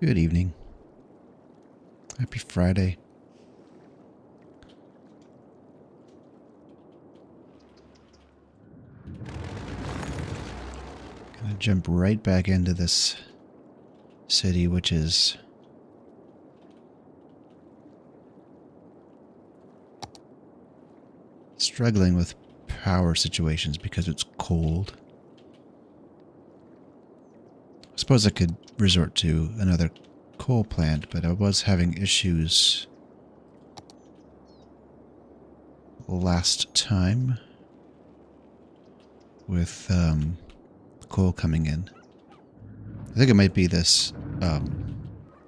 Good evening. Happy Friday. Gonna jump right back into this city, which is struggling with power situations because it's cold. I suppose I could resort to another coal plant, but I was having issues last time with coal coming in. I think it might be this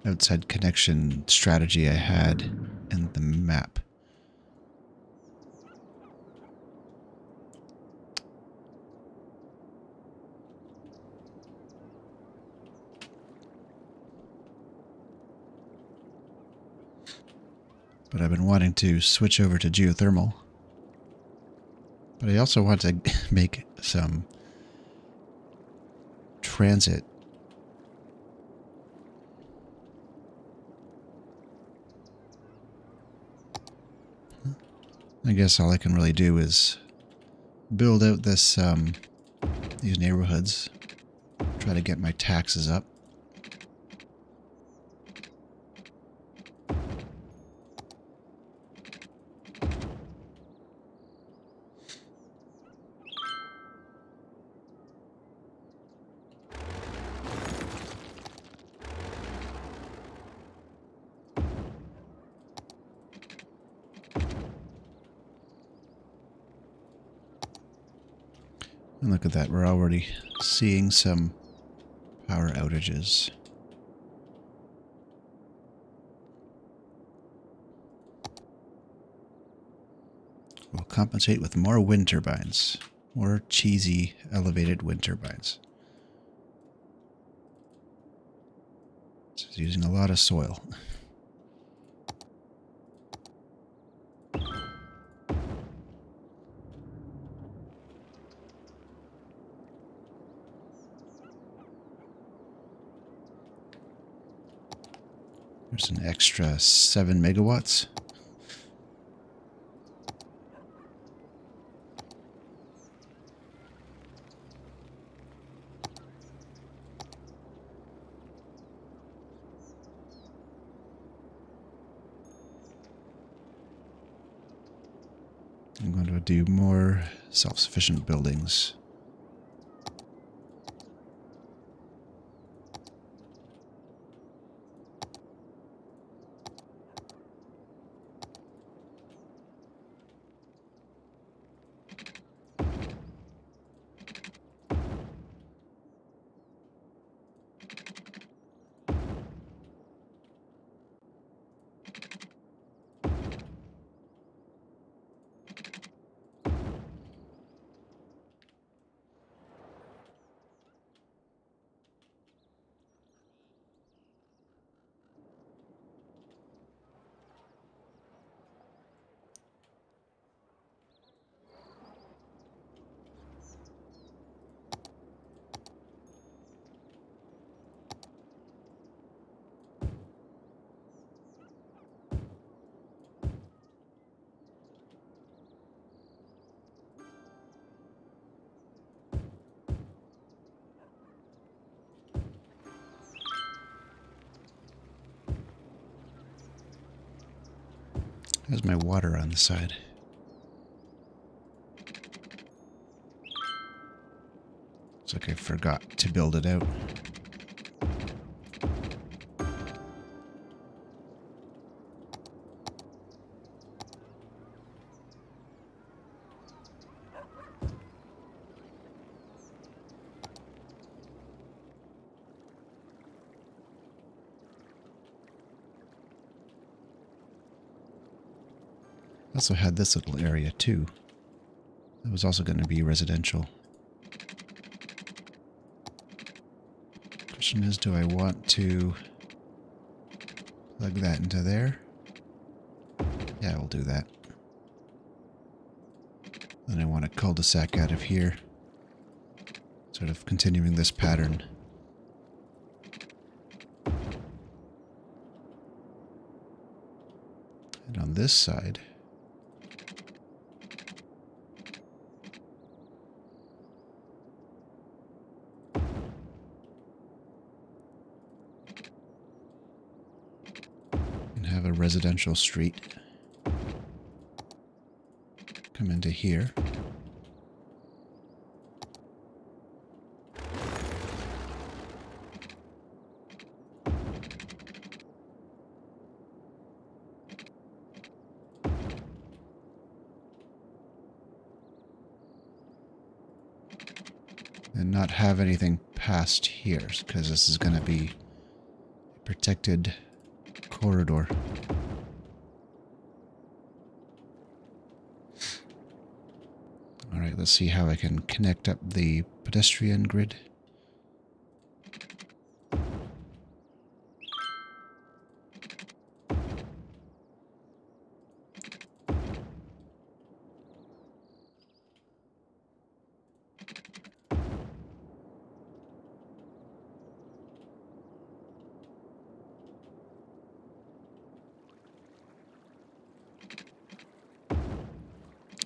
outside connection strategy I had in the map. But I've been wanting to switch over to geothermal. But I also want to make some transit. I guess all I can really do is build out this these neighborhoods, try to get my taxes up. And look at that, we're already seeing some power outages. We'll compensate with more wind turbines. More cheesy, elevated wind turbines. This is using a lot of soil. There's an extra 7 megawatts. I'm going to do more self-sufficient buildings. How's my water on the side? Looks like I forgot to build it out. Also had this little area too. That was also going to be residential. Question is, do I want to plug that into there? Yeah, we'll do that. Then I want a cul-de-sac out of here. Sort of continuing this pattern. this side. And have a residential street come into here. And not have anything past here, because this is going to be a protected corridor. Alright, let's see how I can connect up the pedestrian grid.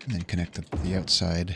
And then connect up the outside.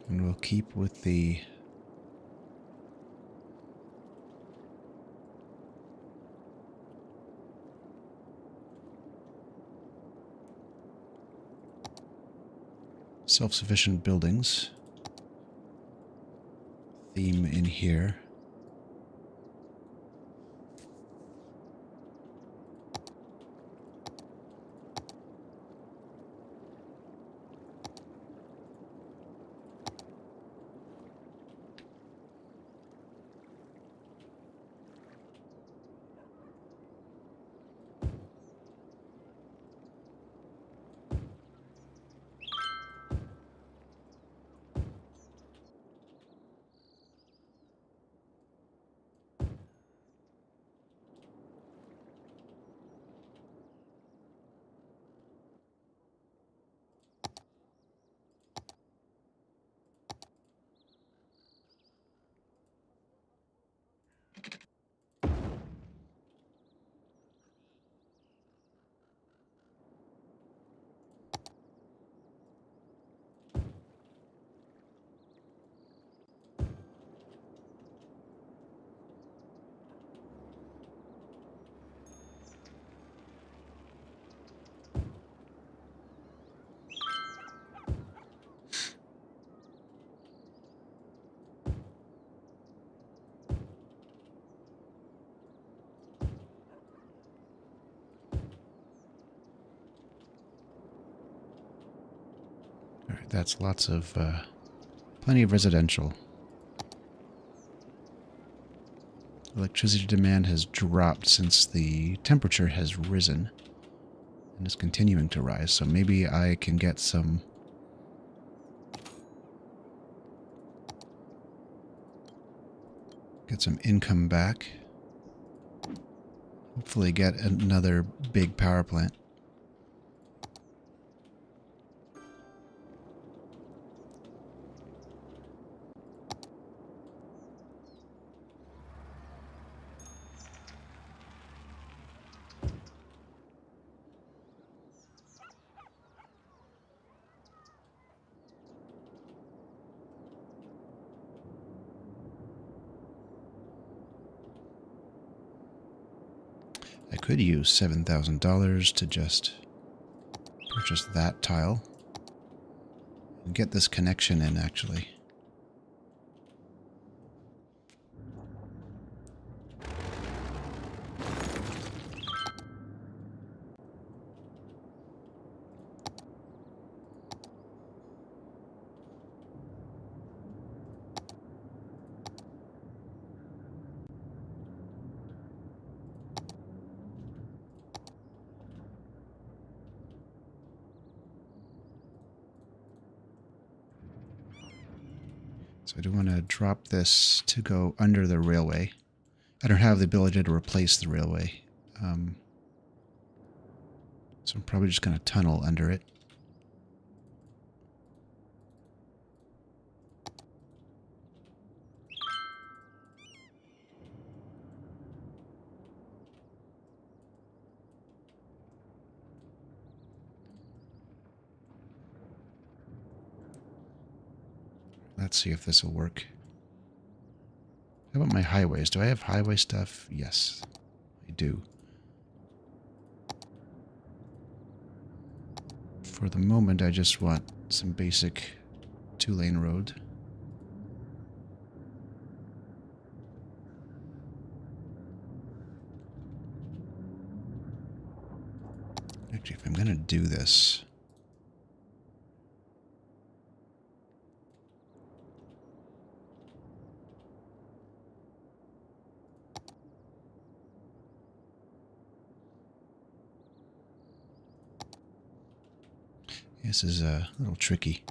And we'll keep with the self-sufficient buildings theme in here. Alright, that's lots of, plenty of residential. Electricity demand has dropped since the temperature has risen. And is continuing to rise, so maybe I can get some income back. Hopefully get another big power plant. I could use $7,000 to just purchase that tile and get this connection in, actually. So I do want to drop this to go under the railway. I don't have the ability to replace the railway. So I'm probably just going to tunnel under it. Let's see if this will work. How about my highways? Do I have highway stuff? Yes, I do. For the moment, I just want some basic two-lane road. Actually, if I'm going to do this... This is a little tricky.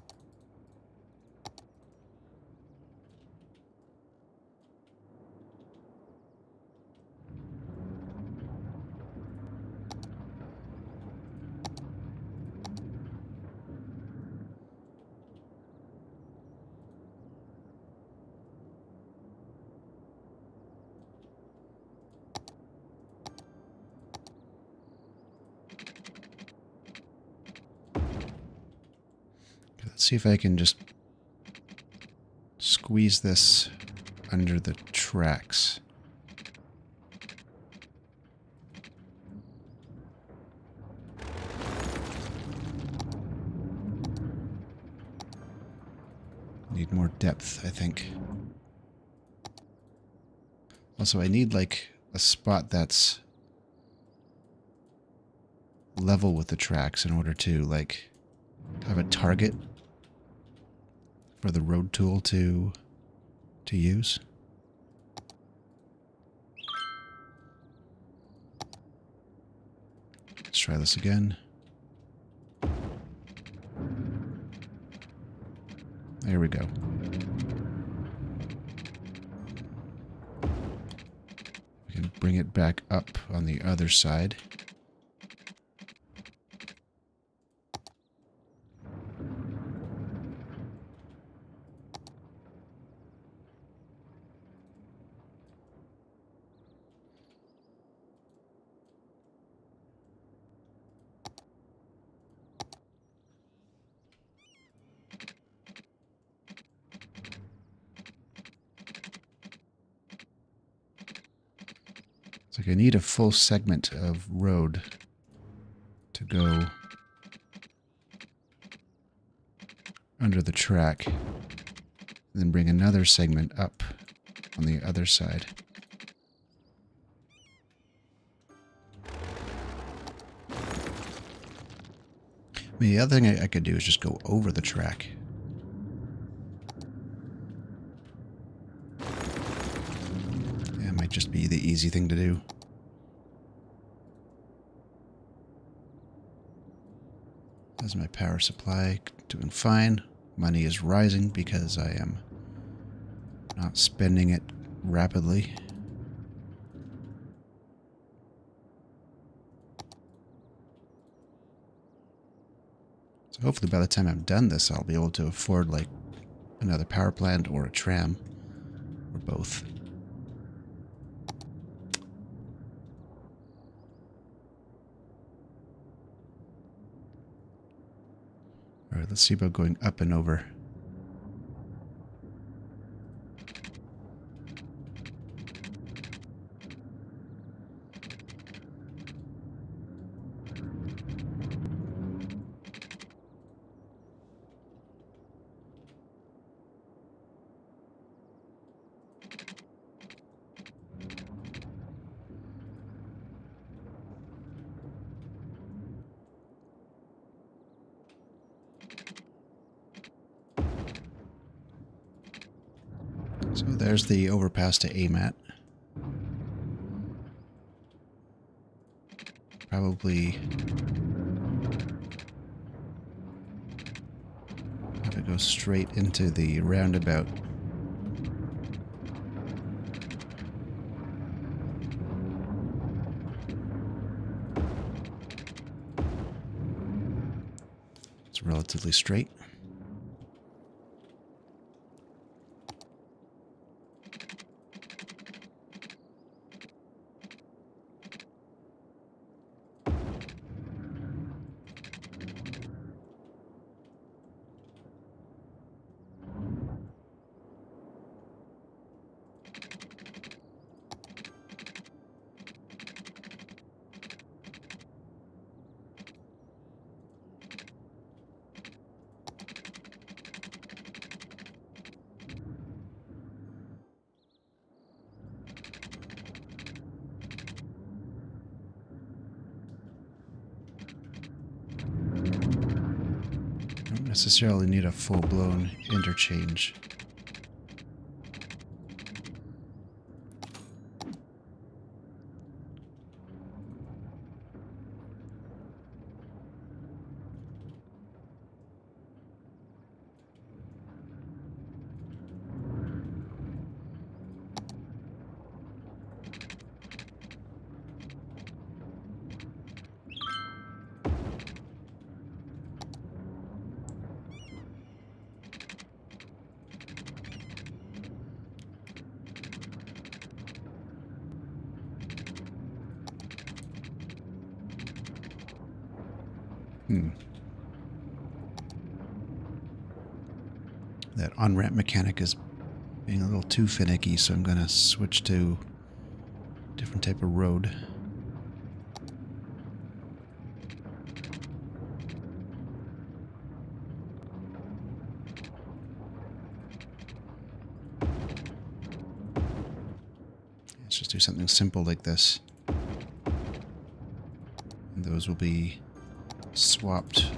Let's see if I can just squeeze this under the tracks. Need more depth, I think. Also, I need like a spot that's level with the tracks in order to like have a target for the road tool to use. Let's try this again. There we go. We can bring it back up on the other side. It's like I need a full segment of road to go under the track, and then bring another segment up on the other side. The other thing I could do is just go over the track. Yeah, it might just be the easy thing to do. How's my power supply? Doing fine. Money is rising because I am not spending it rapidly. So hopefully by the time I'm done this, I'll be able to afford like another power plant or a tram or both. All right, let's see about going up and over. So there's the overpass to aim at. Probably have to go straight into the roundabout. It's relatively straight. Don't necessarily need a full-blown interchange. That on-ramp mechanic is being a little too finicky, so I'm going to switch to a different type of road. Let's just do something simple like this. And those will be swapped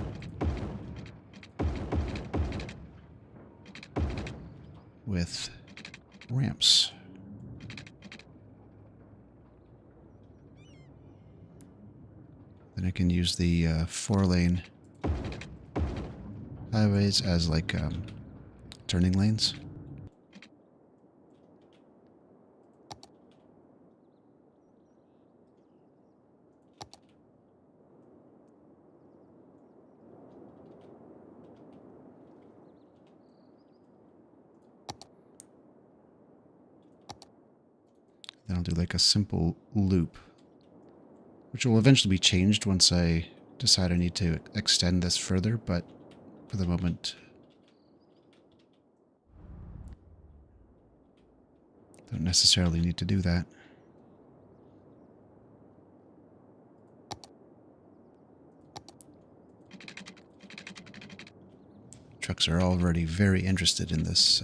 with ramps. Then I can use the 4-lane highways as like turning lanes. Then I'll do like a simple loop, which will eventually be changed once I decide I need to extend this further, but for the moment, don't necessarily need to do that. Trucks are already very interested in this,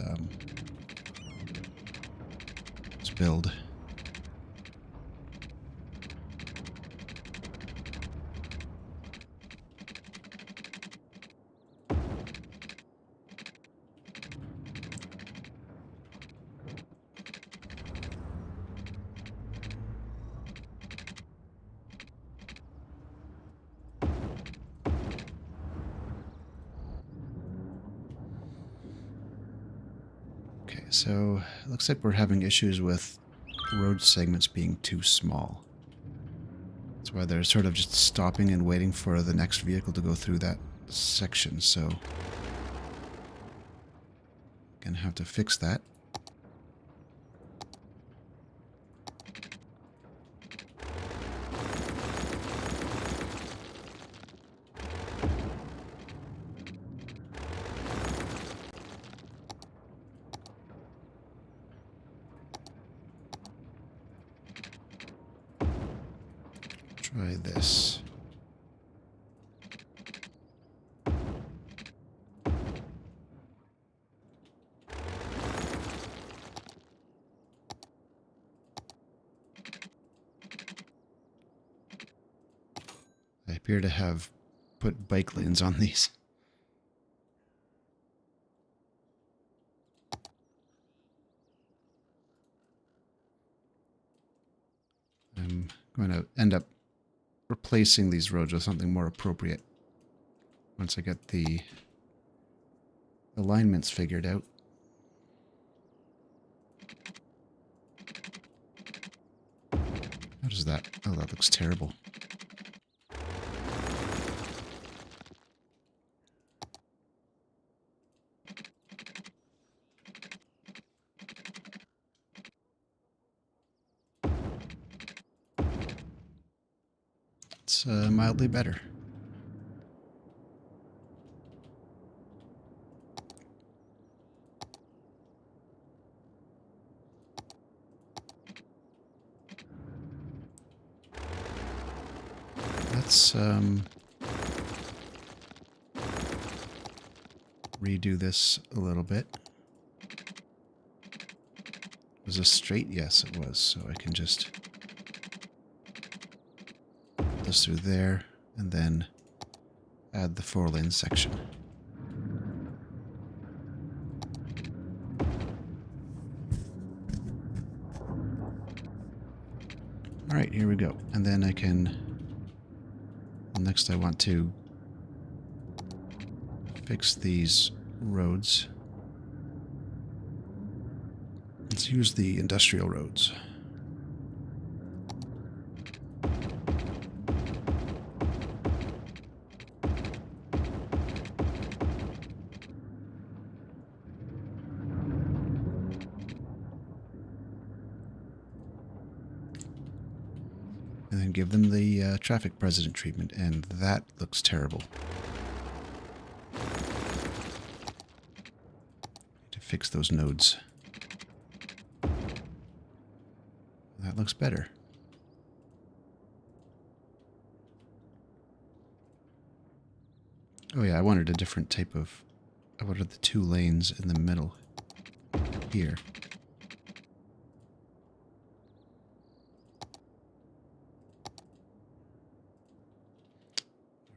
this build. Okay, so it looks like we're having issues with road segments being too small. That's why they're sort of just stopping and waiting for the next vehicle to go through that section, so gonna have to fix that. Try this. I appear to have put bike lanes on these. I'm going to end up replacing these roads with something more appropriate once I get the alignments figured out. How does that? Oh, that looks terrible. It's mildly better. Let's redo this a little bit. Was this straight? Yes, it was. So I can just put this through there and then add the 4-lane section. All right, here we go. And then I can... Next I want to fix these roads. Let's use the industrial roads. And then give them the traffic president treatment, and that looks terrible. To fix those nodes. That looks better. Oh yeah, I wanted a different type of... I wanted the 2 lanes in the middle here.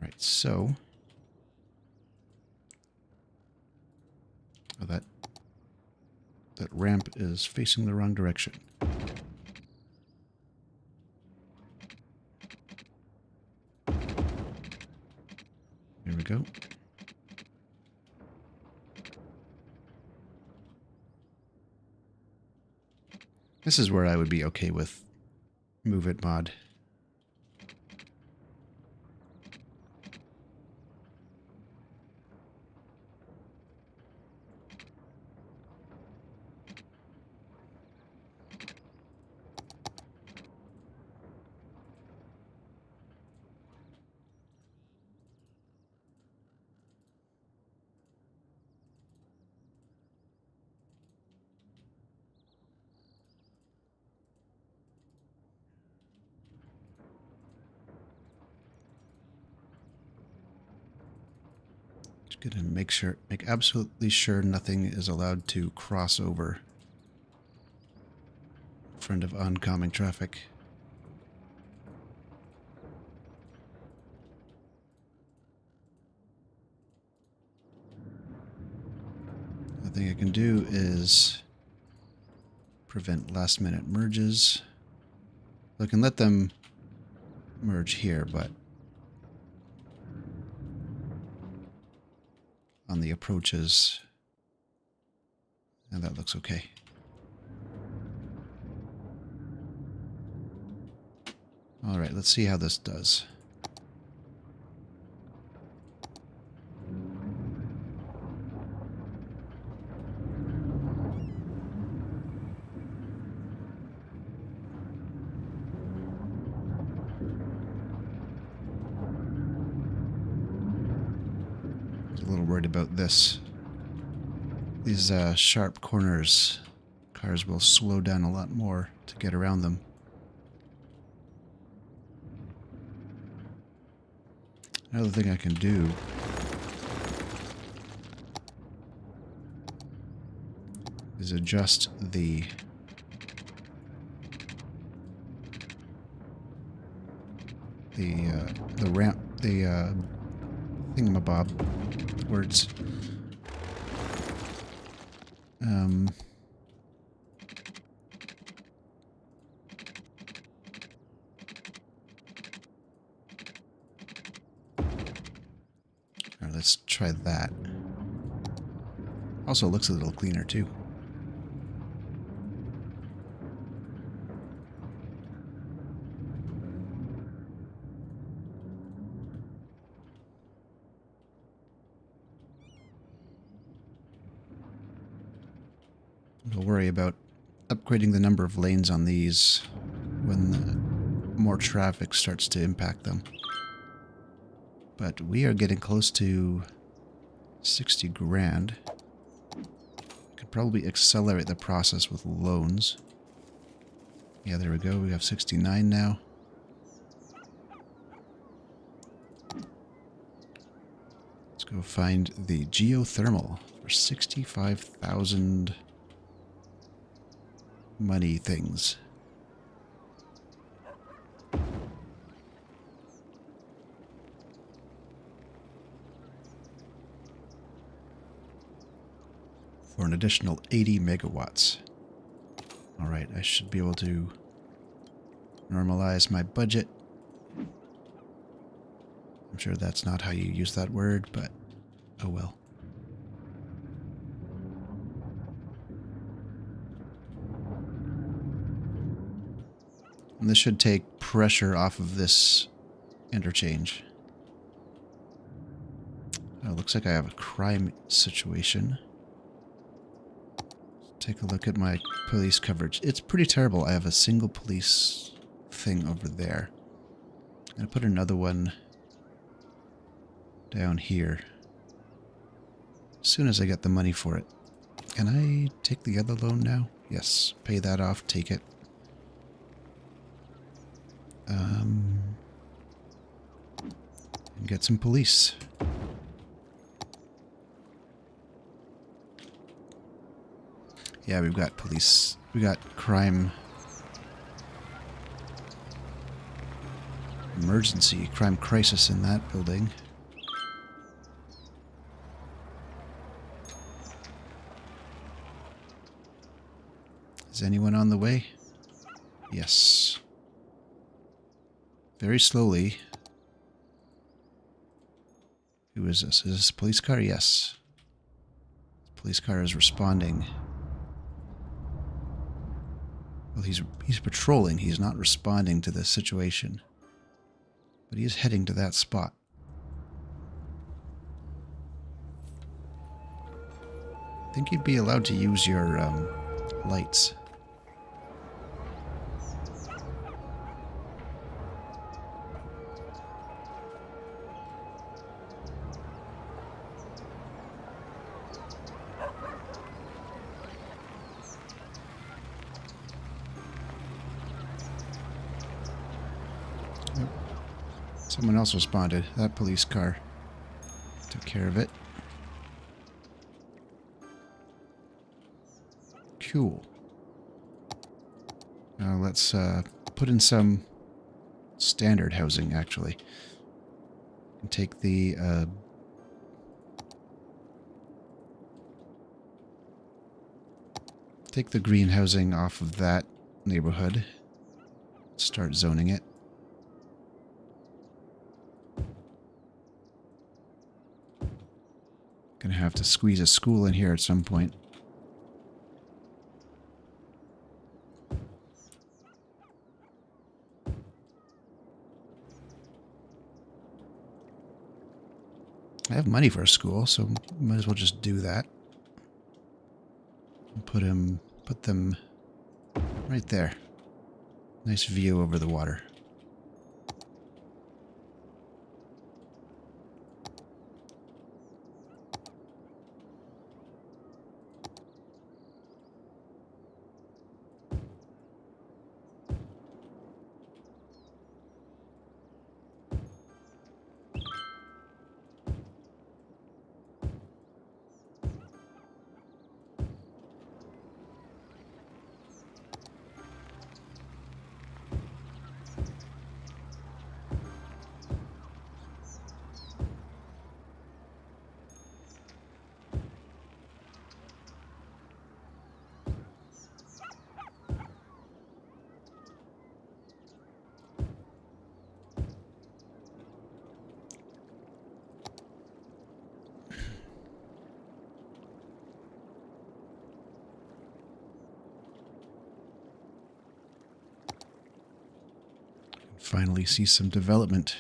Alright, so... Oh, that ramp is facing the wrong direction. Here we go. This is where I would be okay with Move It mod. Just gonna make absolutely sure nothing is allowed to cross over in front of oncoming traffic. The thing I can do is prevent last-minute merges. I can let them merge here, but on the approaches, And that looks okay. All right, let's see how this does. I was a little worried about this. These sharp corners, cars will slow down a lot more to get around them. Another thing I can do is adjust the ramp, the thingamabob words. All right, let's try that. Also looks a little cleaner too. We'll worry about upgrading the number of lanes on these when more traffic starts to impact them. But we are getting close to 60 grand. Could probably accelerate the process with loans. Yeah, there we go. We have 69 now. Let's go find the geothermal for 65,000 money things. For an additional 80 megawatts. Alright, I should be able to normalize my budget. I'm sure that's not how you use that word, but oh well. And this should take pressure off of this interchange. Oh, looks like I have a crime situation. Take a look at my police coverage. It's pretty terrible. I have a single police thing over there. I'm going to put another one down here. As soon as I get the money for it. Can I take the other loan now? Yes. Pay that off. Take it. And get some police. Yeah, we've got police. We got crime. Emergency. Crime crisis in that building. Is anyone on the way? Yes. Very slowly. Who is this? Is this a police car? Yes. The police car is responding. Well, he's patrolling. He's not responding to the situation. But he is heading to that spot. I think you'd be allowed to use your lights. Someone else responded. That police car took care of it. Cool. Now let's put in some standard housing, actually. And take the green housing off of that neighborhood. Start zoning it. Gonna have to squeeze a school in here at some point. I have money for a school, so might as well just do that. Put them right there. Nice view over the water. Finally see some development.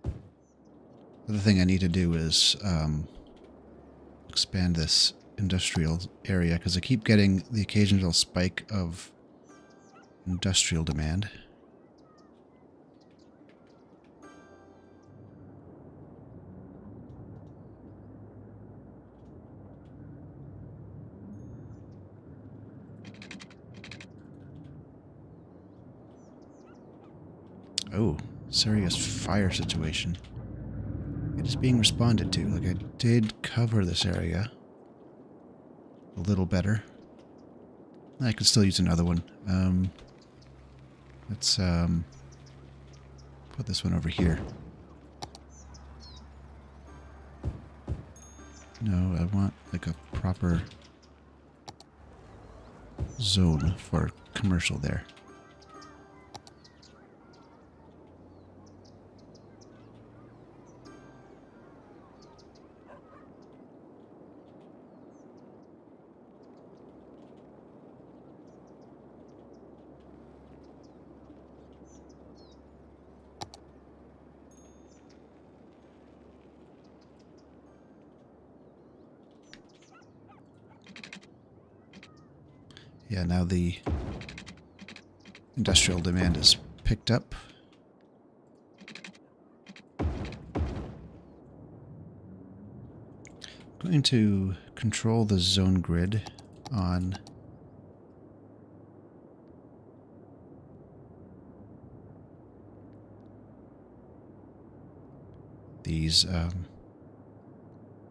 The other thing I need to do is expand this industrial area, because I keep getting the occasional spike of industrial demand. Oh, serious fire situation. It is being responded to. Like, I did cover this area a little better. I could still use another one. Let's put this one over here. No, I want like a proper zone for commercial there. Yeah, now the industrial demand is picked up. I'm going to control the zone grid on these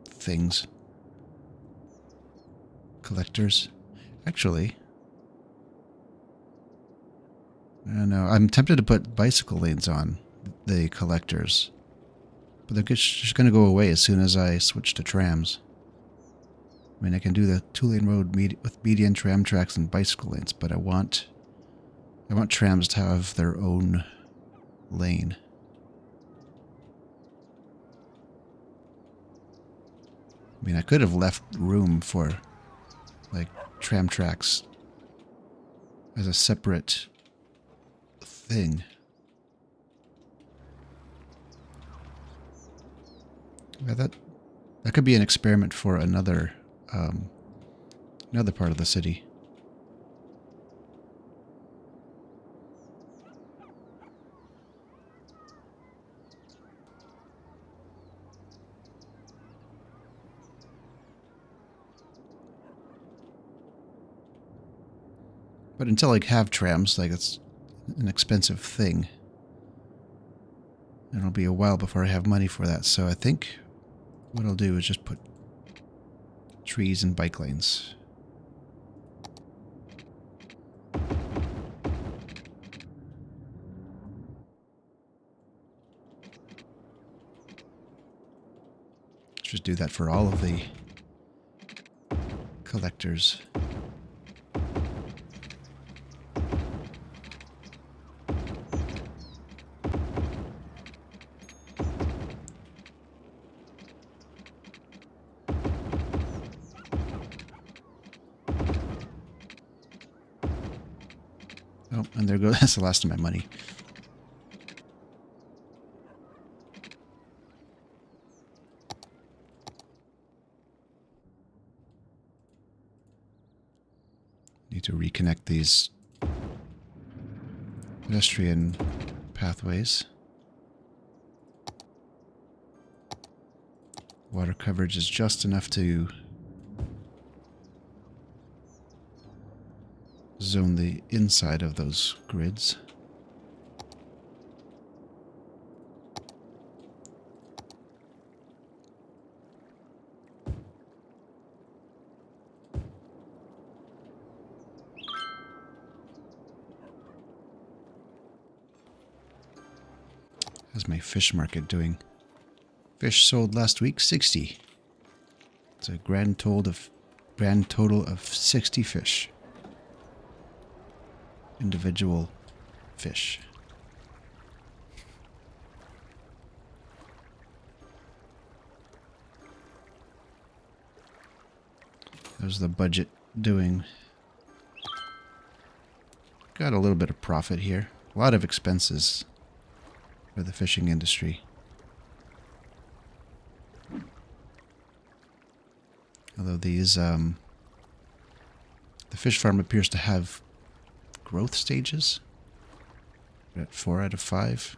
things. Collectors. Actually, I don't know. I'm tempted to put bicycle lanes on the collectors, but they're just going to go away as soon as I switch to trams. I mean, I can do the two-lane road with median tram tracks and bicycle lanes, but I want trams to have their own lane. I mean, I could have left room for, like, tram tracks as a separate thing. Yeah, that could be an experiment for another part of the city. But until I have trams, like, it's an expensive thing. It'll be a while before I have money for that, so I think what I'll do is just put trees and bike lanes. Just do that for all of the collectors. Oh, and there goes, that's the last of my money. Need to reconnect these pedestrian pathways. Water coverage is just enough to zone the inside of those grids. How's my fish market doing? Fish sold last week, 60. It's a grand total of 60 fish. Individual fish. How's the budget doing? Got a little bit of profit here. A lot of expenses for the fishing industry. Although these, the fish farm appears to have growth stages. We're at 4 out of 5.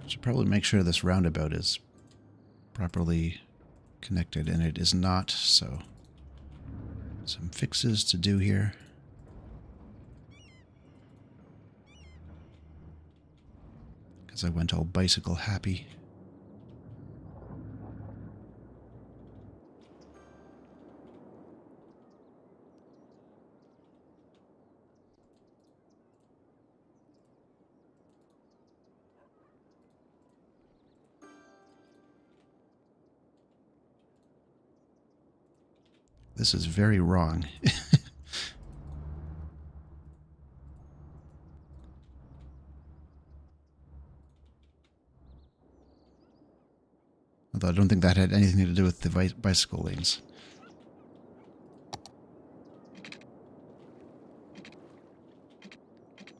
Should probably make sure this roundabout is properly connected, and it is not, so some fixes to do here. Because I went all bicycle happy. This is very wrong. Although I don't think that had anything to do with the bicycle lanes.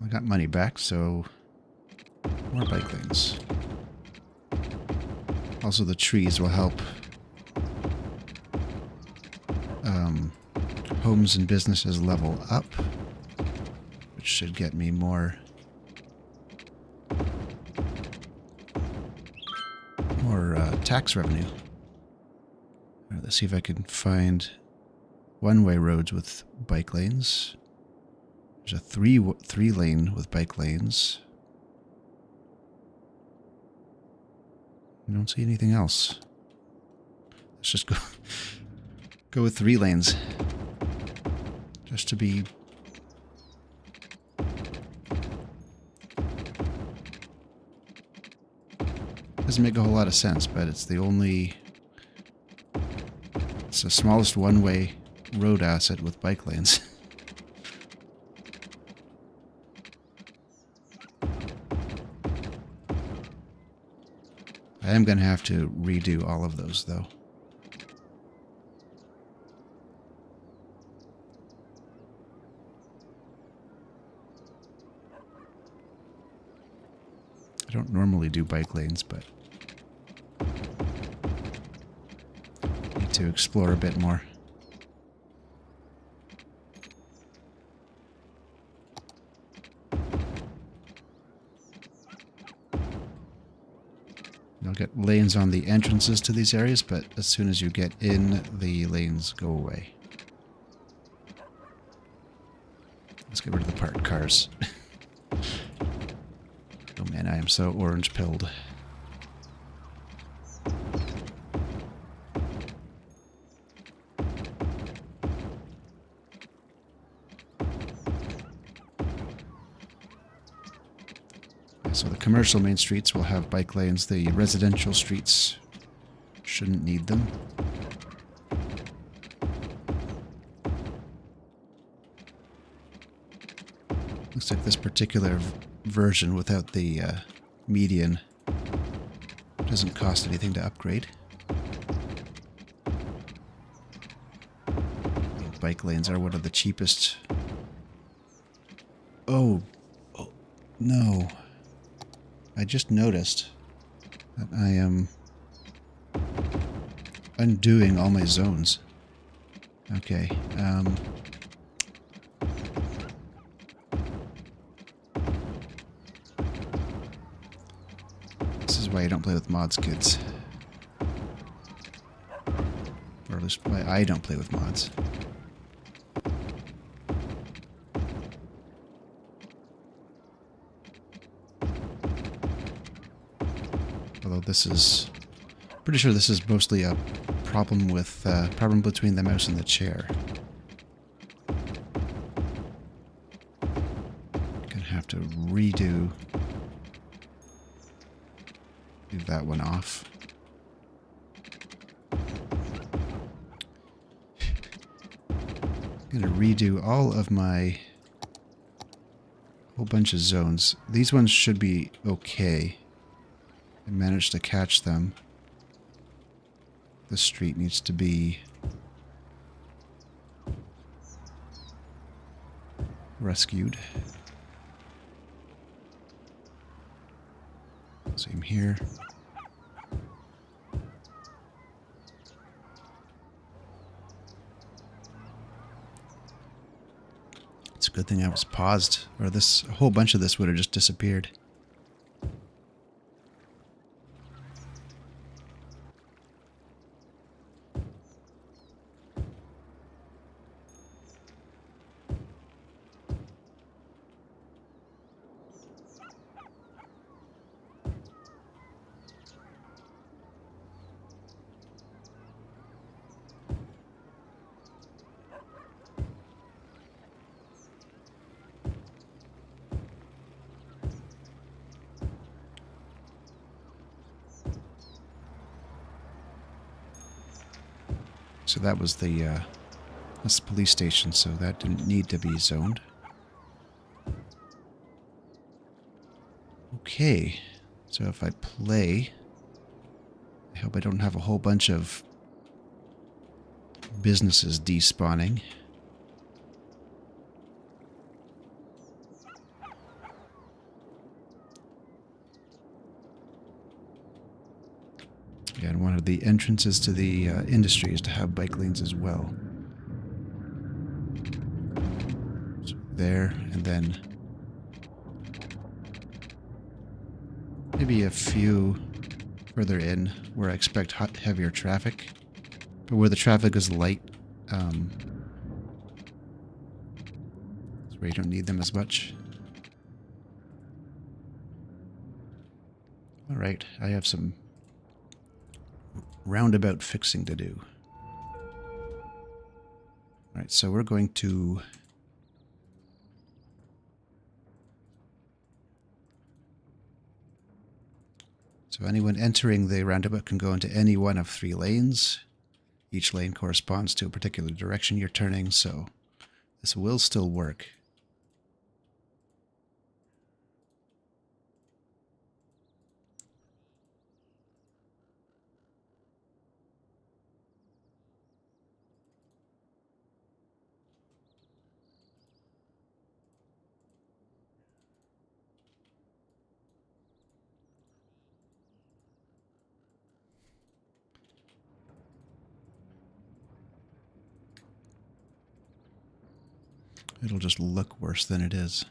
I got money back, so more bike lanes. Also, the trees will help homes and businesses level up, which should get me more tax revenue. All right, let's see if I can find one-way roads with bike lanes. There's a three lane with bike lanes. I don't see anything else. Let's just go with 3 lanes. Just to be... Doesn't make a whole lot of sense, but it's the only... It's the smallest one-way road asset with bike lanes. I am going to have to redo all of those, though. I don't normally do bike lanes, but need to explore a bit more. You'll get lanes on the entrances to these areas, but as soon as you get in, the lanes go away. Let's get rid of the parked cars. Oh man, I am so orange-pilled. So the commercial main streets will have bike lanes. The residential streets shouldn't need them. Looks like this particular version without the median doesn't cost anything to upgrade. Bike lanes are one of the cheapest. Oh, no. I just noticed that I am undoing all my zones. Okay. This is why you don't play with mods, kids. Or at least why I don't play with mods. Although this is... pretty sure this is mostly a problem with... problem between the mouse and the chair. Gonna have to redo... leave that one off. Gonna redo all of my... whole bunch of zones. These ones should be okay. I managed to catch them. This street needs to be rescued. Same here. It's a good thing I was paused, or this a whole bunch of this would have just disappeared. So that was the, that's the police station, so that didn't need to be zoned. Okay, so if I play, I hope I don't have a whole bunch of businesses despawning. Yeah, and one of the entrances to the industry is to have bike lanes as well. So there, and then maybe a few further in where I expect heavier traffic, but where the traffic is light, that's where you don't need them as much. All right, I have some roundabout fixing to do. Alright, so we're going to... so anyone entering the roundabout can go into any one of 3 lanes. Each lane corresponds to a particular direction you're turning, so this will still work. It'll just look worse than it is.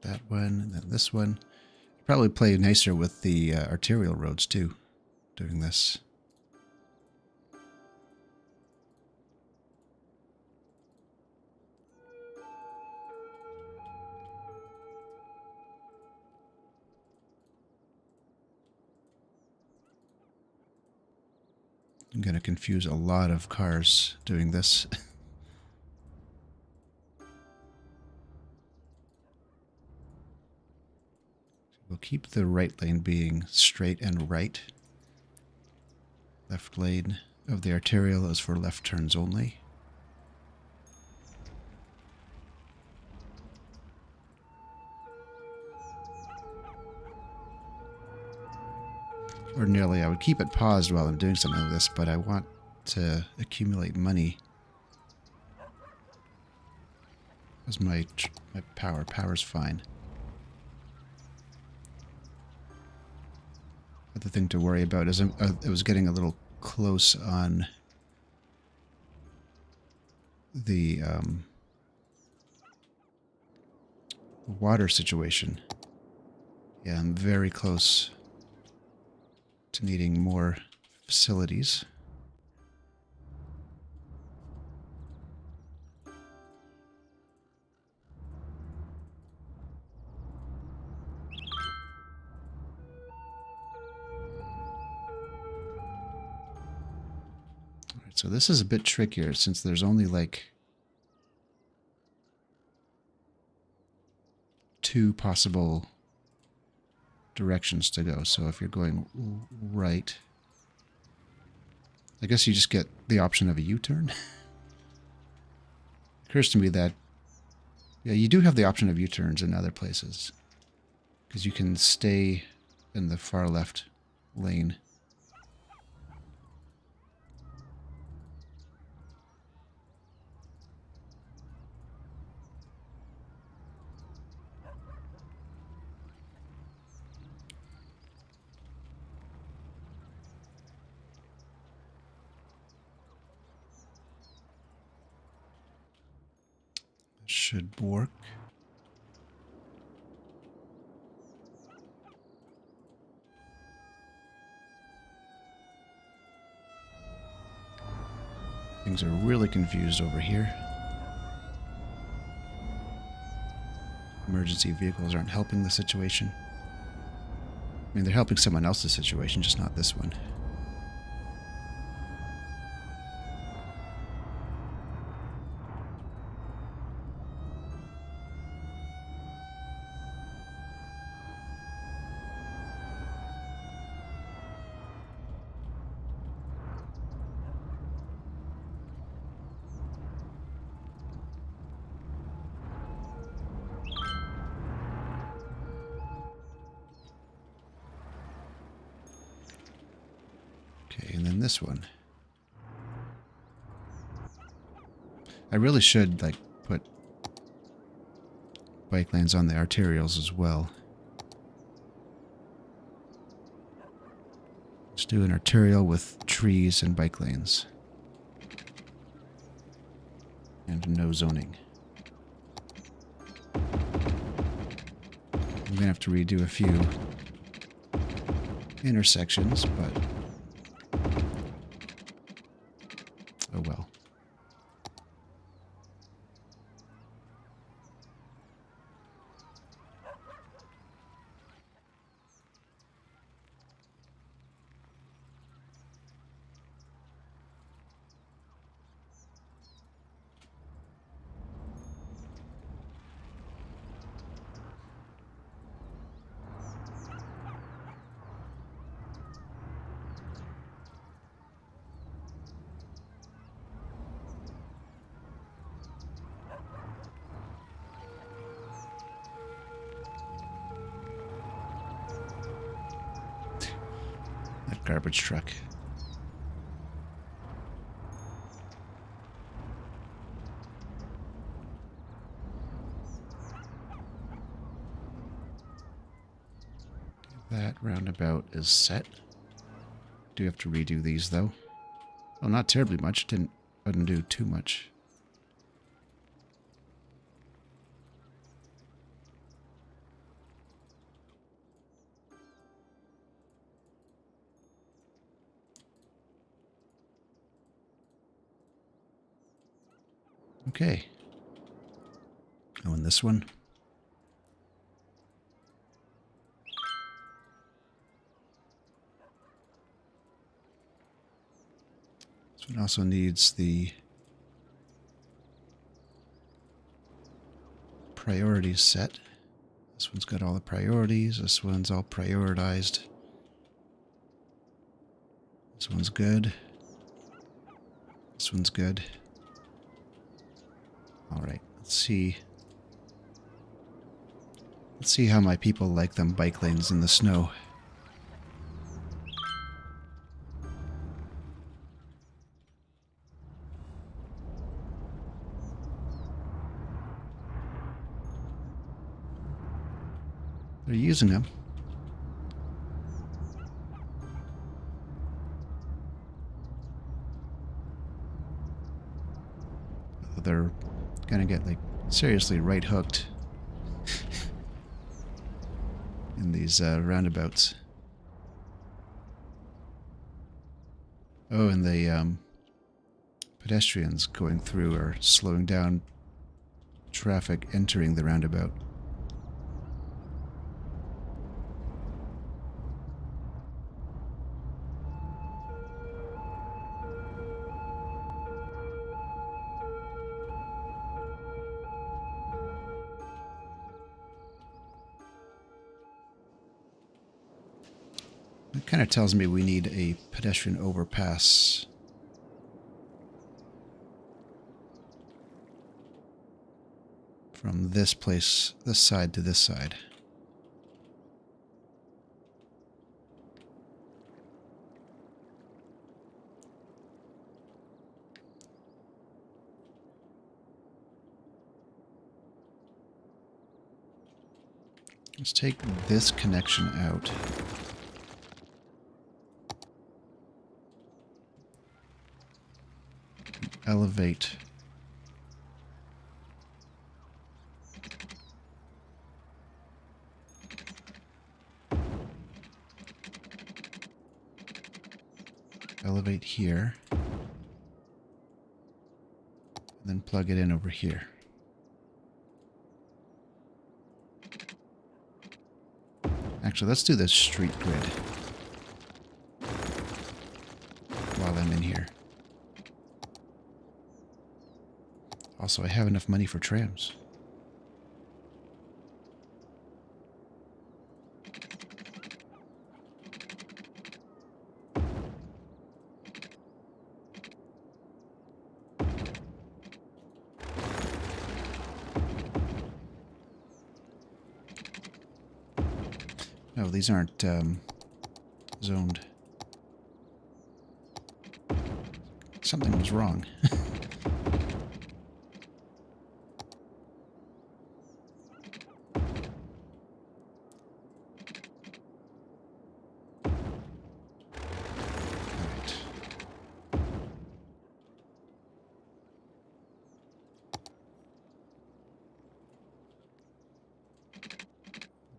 That one, and then this one. Probably play nicer with the arterial roads too, doing this. I'm going to confuse a lot of cars doing this. keep the right lane being straight and right. Left lane of the arterial is for left turns only. Ordinarily, I would keep it paused while I'm doing something like this, but I want to accumulate money. That's my power. Power's fine. Other thing to worry about is it was getting a little close on the water situation. Yeah, I'm very close to needing more facilities. Alright, so this is a bit trickier since there's only like 2 possible directions to go. So if you're going right, I guess you just get the option of a U-turn. Occurs to me that, yeah, you do have the option of U-turns in other places. Because you can stay in the far left lane. Should work. Things are really confused over here. Emergency vehicles aren't helping the situation. I mean, they're helping someone else's situation, just not this one. Okay, and then this one. I really should, like, put bike lanes on the arterials as well. Let's do an arterial with trees and bike lanes. And no zoning. I'm gonna have to redo a few intersections, but oh well. That garbage truck. That roundabout is set. Do have to redo these though. Well, not terribly much. Wouldn't do too much. Okay. Oh, and this one. This one also needs the priorities set. This one's got all the priorities. This one's all prioritized. This one's good. This one's good. Alright, let's see. Let's see how my people like them bike lanes in the snow. They're using them. They're gonna get, like, seriously right hooked in these roundabouts. Oh, and the pedestrians going through are slowing down traffic entering the roundabout. It kind of tells me we need a pedestrian overpass. From this place, this side to this side. Let's take this connection out. Elevate. Elevate here. And then plug it in over here. Actually, let's do this street grid while I'm in here. Also, I have enough money for trams. No, these aren't zoned. Something was wrong.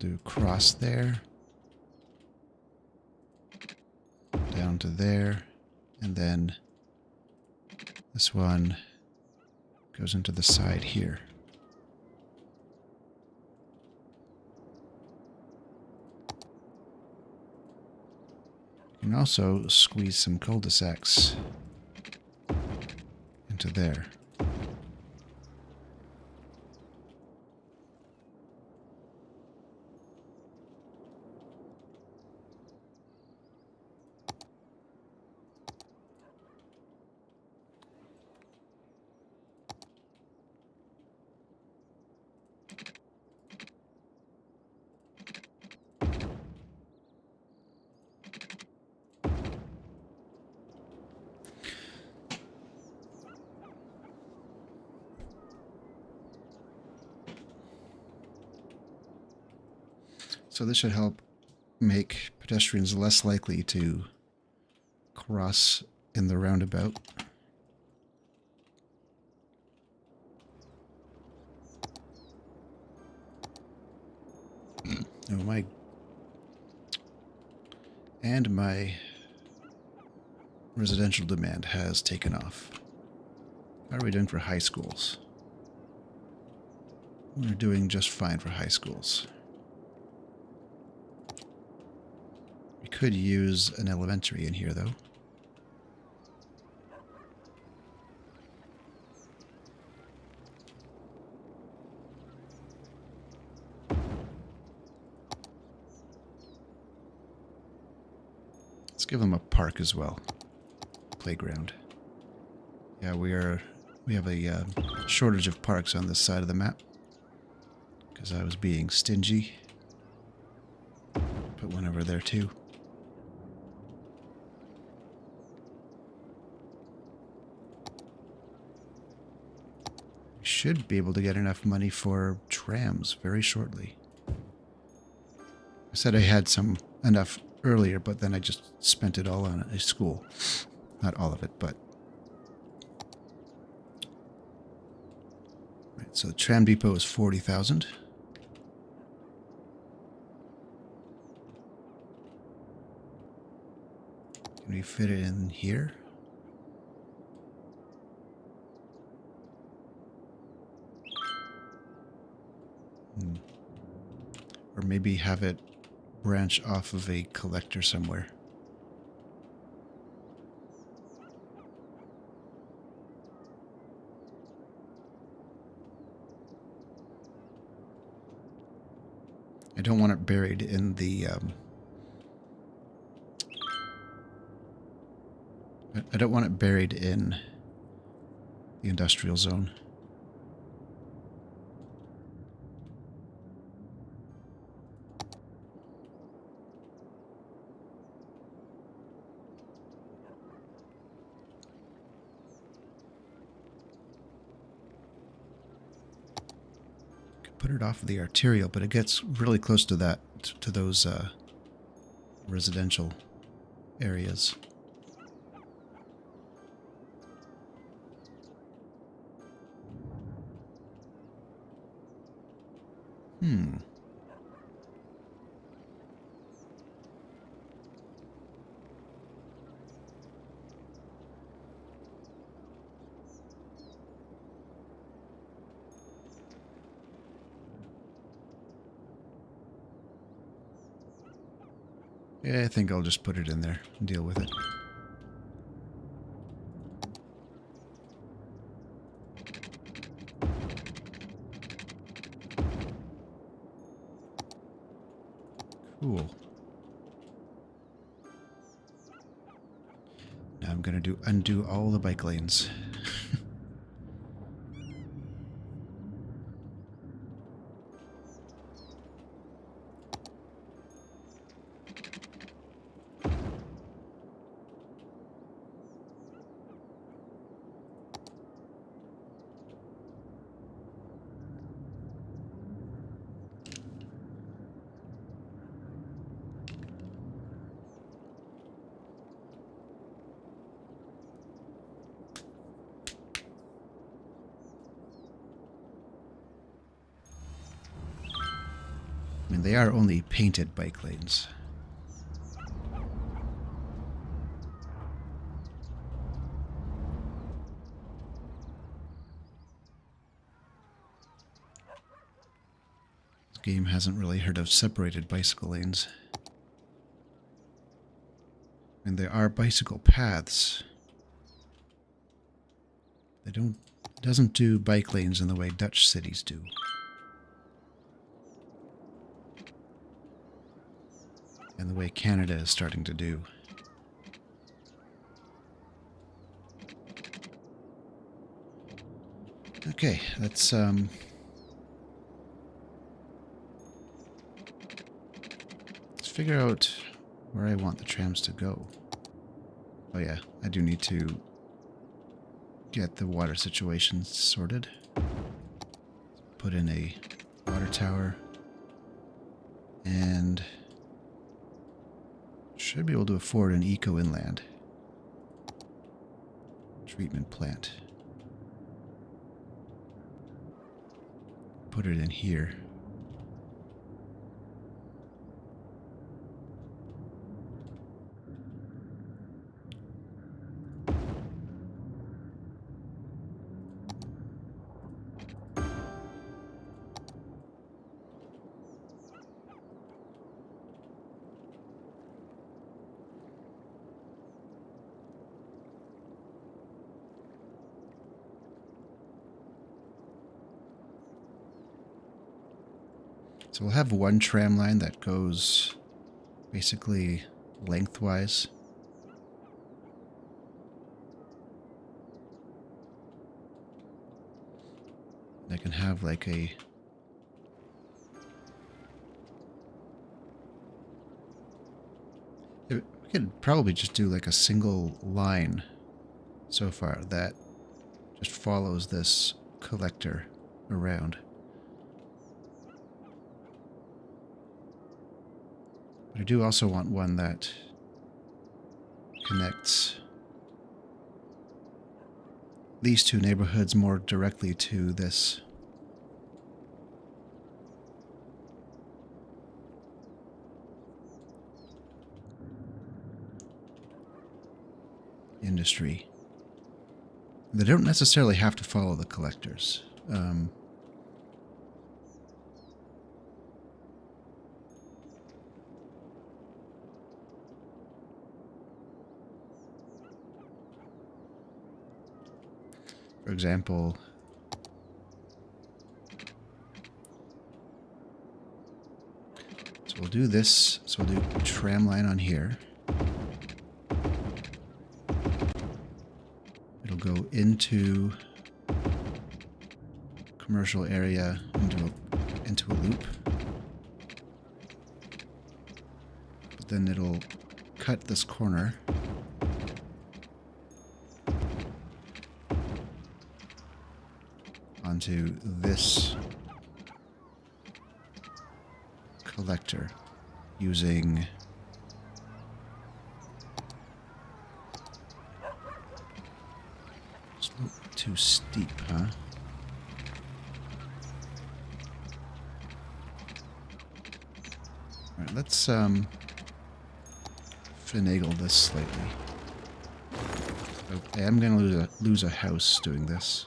Do cross there, down to there, and then this one goes into the side here. You can also squeeze some cul-de-sacs into there. So this should help make pedestrians less likely to cross in the roundabout. Oh, my residential demand has taken off. How are we doing for high schools? We're doing just fine for high schools. We could use an elementary in here, though. Let's give them a park as well. Playground. Yeah, we have a shortage of parks on this side of the map. Because I was being stingy. Put one over there too. Should be able to get enough money for trams very shortly. I said I had enough earlier, but then I just spent it all on a school. Not all of it, but... Right, so the tram depot is 40,000. Can we fit it in here? Or maybe have it branch off of a collector somewhere. I don't want it buried in the... I don't want it buried in the industrial zone. Put it off of the arterial, but it gets really close to that, to those residential areas. Yeah, I think I'll just put it in there and deal with it. Cool. Now I'm going to undo all the bike lanes. I mean, they are only painted bike lanes. This game hasn't really heard of separated bicycle lanes. And there are bicycle paths. It doesn't do bike lanes in the way Dutch cities do. And the way Canada is starting to do. Okay, let's figure out where I want the trams to go. Oh yeah, I do need to get the water situation sorted. Put in a water tower. And should be able to afford an eco-inland treatment plant. Put it in here. So we'll have one tram line that goes basically lengthwise I can have like a... We could probably just do like a single line so far that just follows this collector around. But I do also want one that connects these two neighborhoods more directly to this. Industry. They don't necessarily have to follow the collectors. For example, so we'll do this. So we'll do a tram line on here. It'll go into commercial area into a loop. But then it'll cut this corner. Onto this collector using slope too steep, huh? All right, let's finagle this slightly. Okay, I'm gonna lose a house doing this.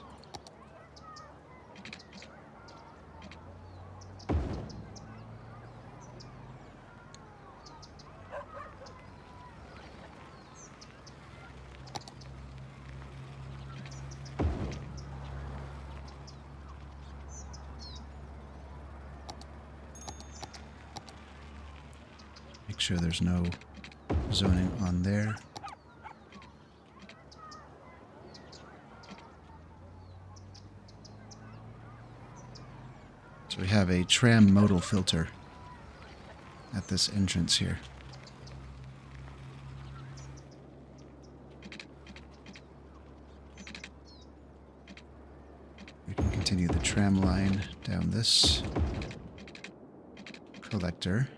Make sure there's no zoning on there. So we have a tram modal filter at this entrance here. We can continue the tram line down this collector.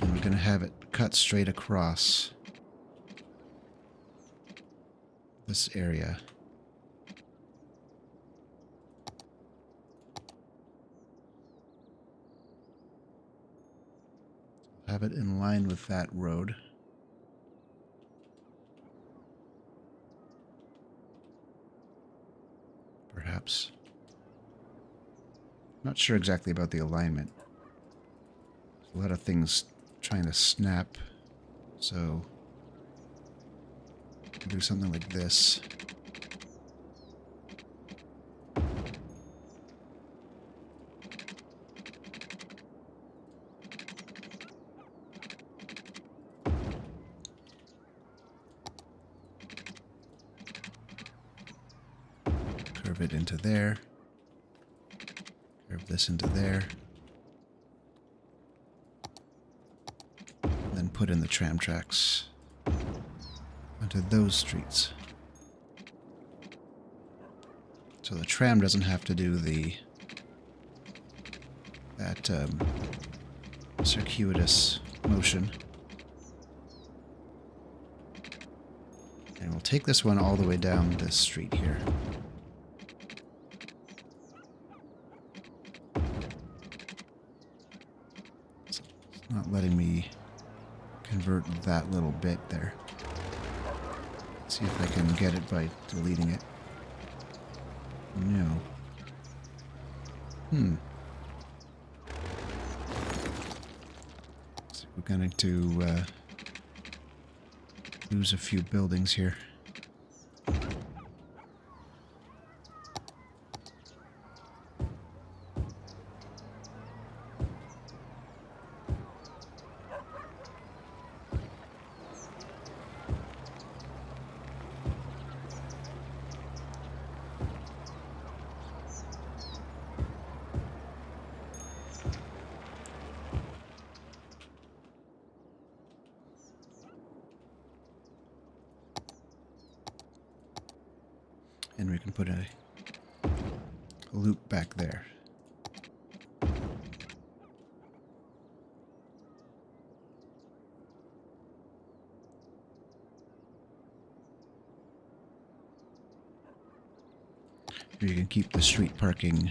And we're going to have it cut straight across this area. Have it in line with that road. Perhaps. Not sure exactly about the alignment. There's a lot of things trying to snap, so do something like this. Curve it into there. Curve this into there. And then put in the tram tracks onto those streets. So the tram doesn't have to do that circuitous motion. And we'll take this one all the way down this street here. It's not letting me convert that little bit there. Let's see if I can get it by deleting it. No. So we're going to lose a few buildings here. And we can put a loop back there. You can keep the street parking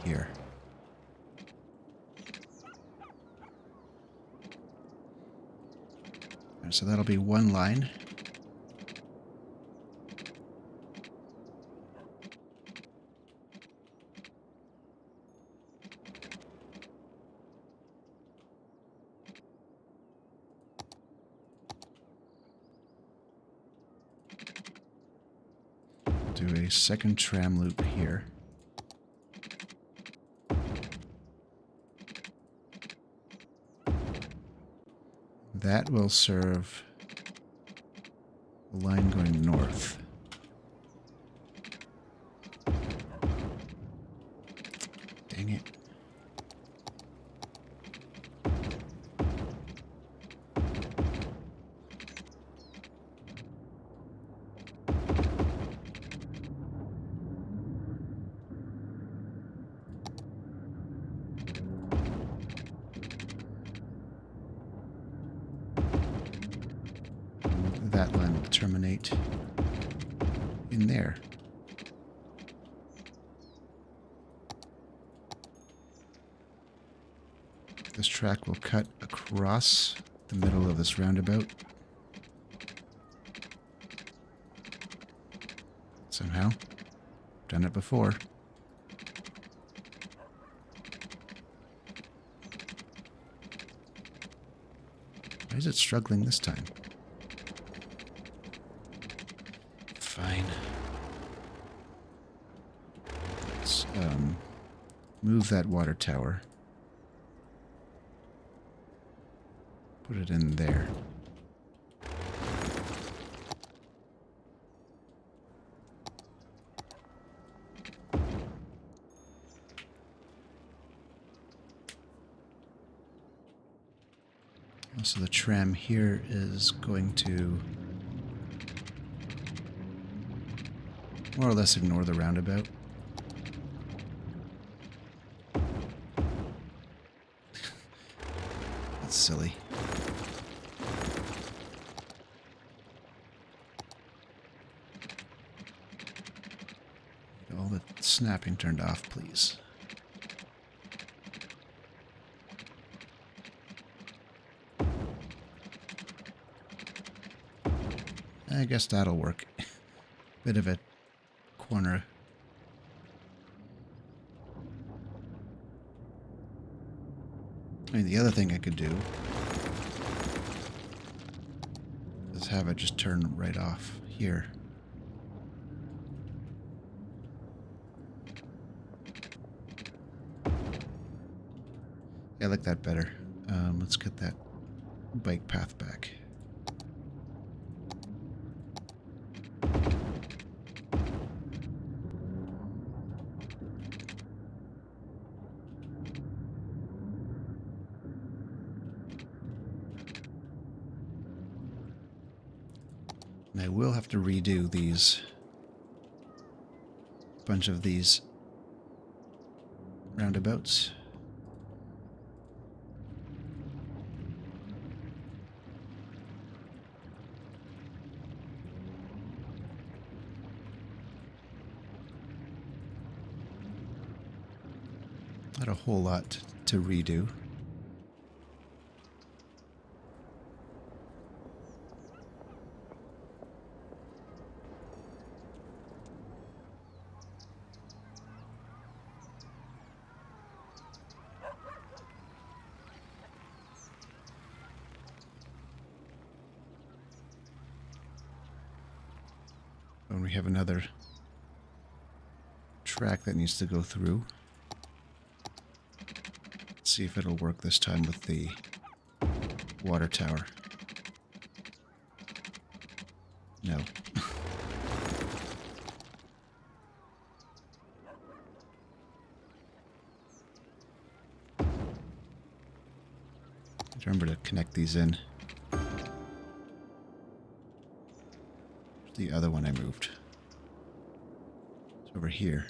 here. Right, so that'll be one line. Do a second tram loop here. That will serve the line going north. Dang it. That line will terminate in there. This track will cut across the middle of this roundabout. Somehow. Done it before. Why is it struggling this time? Fine. Let's move that water tower. Put it in there. Also, the tram here is going to more or less ignore the roundabout. That's silly. Get all the snapping turned off, please. I guess that'll work. Bit of a corner. I mean, the other thing I could do is have it just turn right off here. Yeah, I like that better. Let's get that bike path back. And I will have to redo these, bunch of these roundabouts. Not a whole lot to redo. When we have another track that needs to go through. Let's see if it'll work this time with the water tower. No. Remember to connect these in. The other one I moved. It's over here.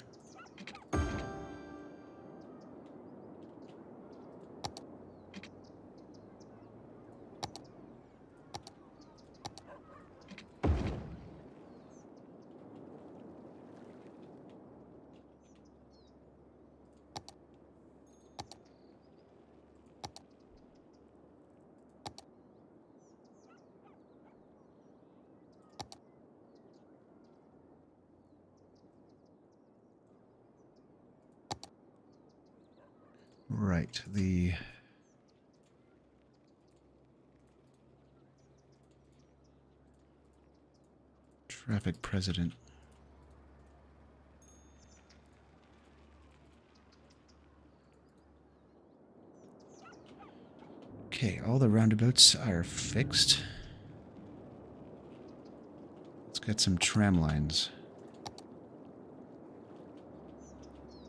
Right, the traffic president. Okay, all the roundabouts are fixed. Let's get some tram lines.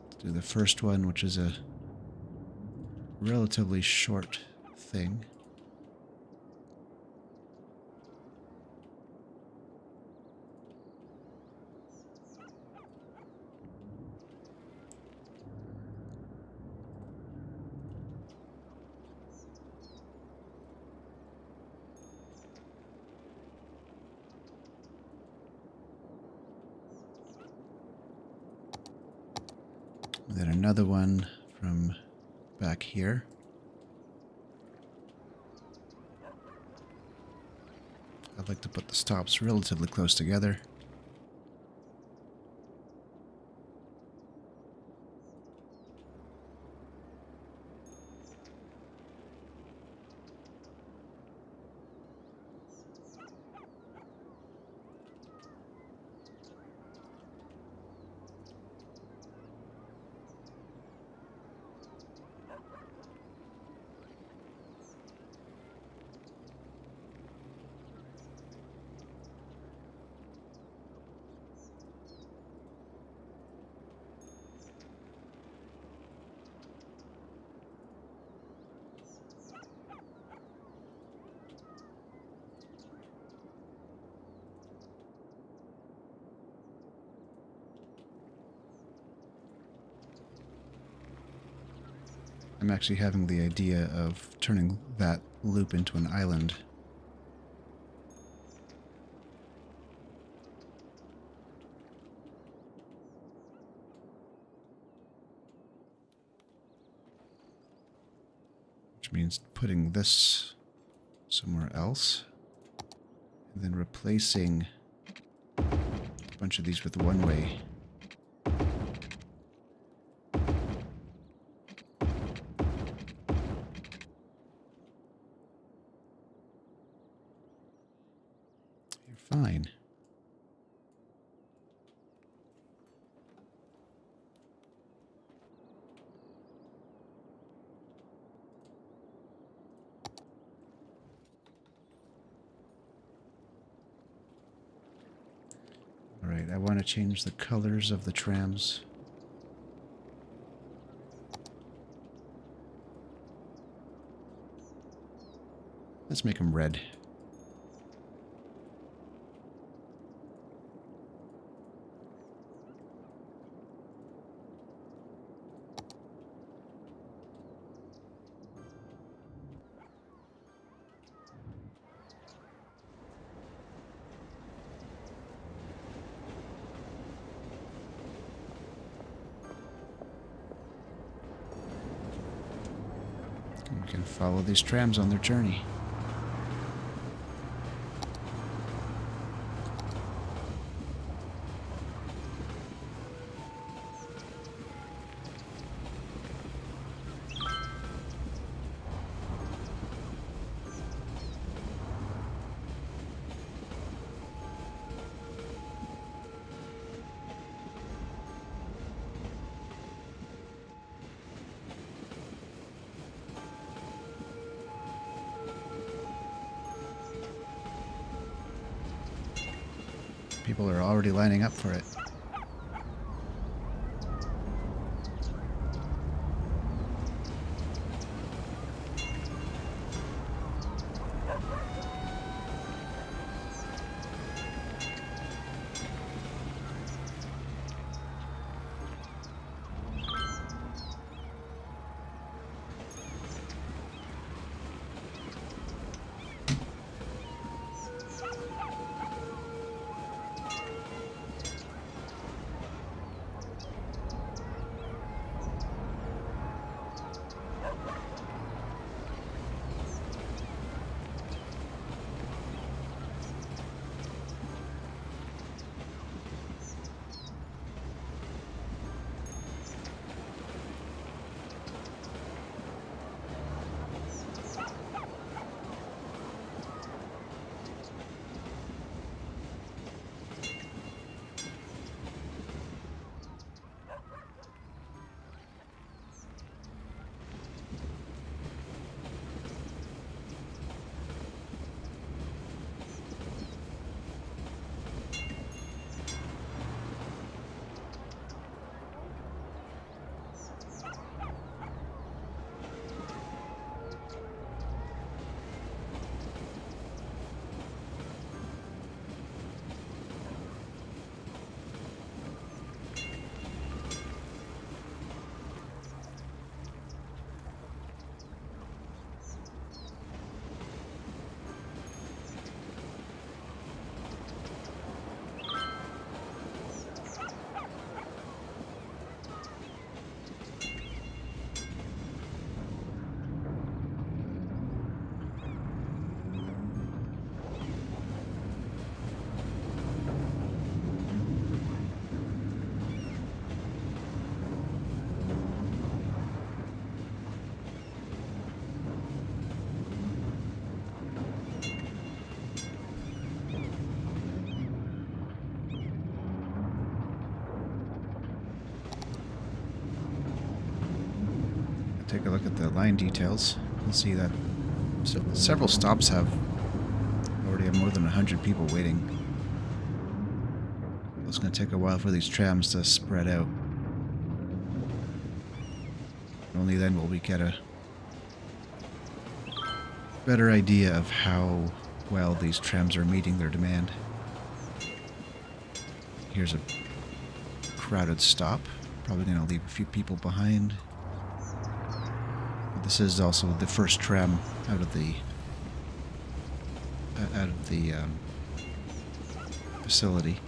Let's do the first one, which is a relatively short thing. Then another one from back here. I'd like to put the stops relatively close together. I'm actually having the idea of turning that loop into an island. Which means putting this somewhere else. And then replacing a bunch of these with one-way. Fine. All right, I want to change the colors of the trams. Let's make them red. We can follow these trams on their journey. People are already lining up for it. take a look at the line details. You'll see that several stops already have more than 100 people waiting. It's going to take a while for these trams to spread out. Only then will we get a better idea of how well these trams are meeting their demand. Here's a crowded stop. Probably going to leave a few people behind. But this is also the first tram out of the facility.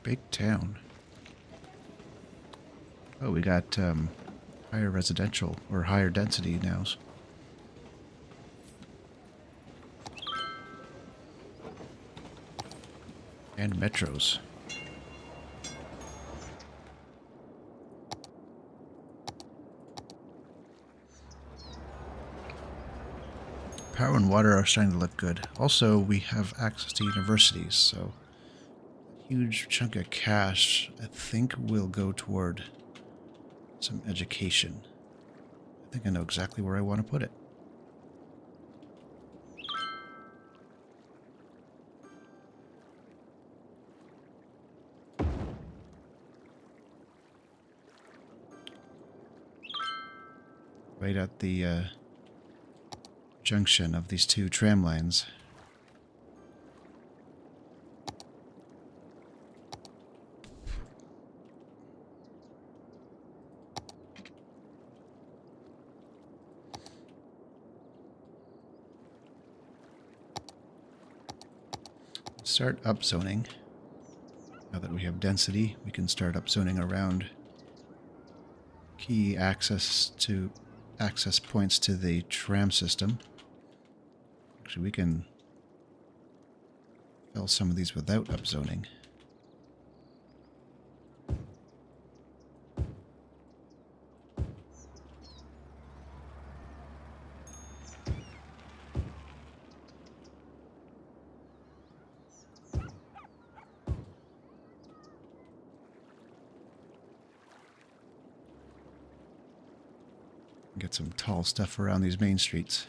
Big town. Oh, we got higher residential or higher density now. And metros. Power and water are starting to look good. Also, we have access to universities, so a huge chunk of cash, I think, will go toward some education. I think I know exactly where I want to put it. Right at the junction of these two tram lines. Start upzoning. Now that we have density, we can start upzoning around key access points to the tram system. Actually, we can fill some of these without upzoning. Get some tall stuff around these main streets.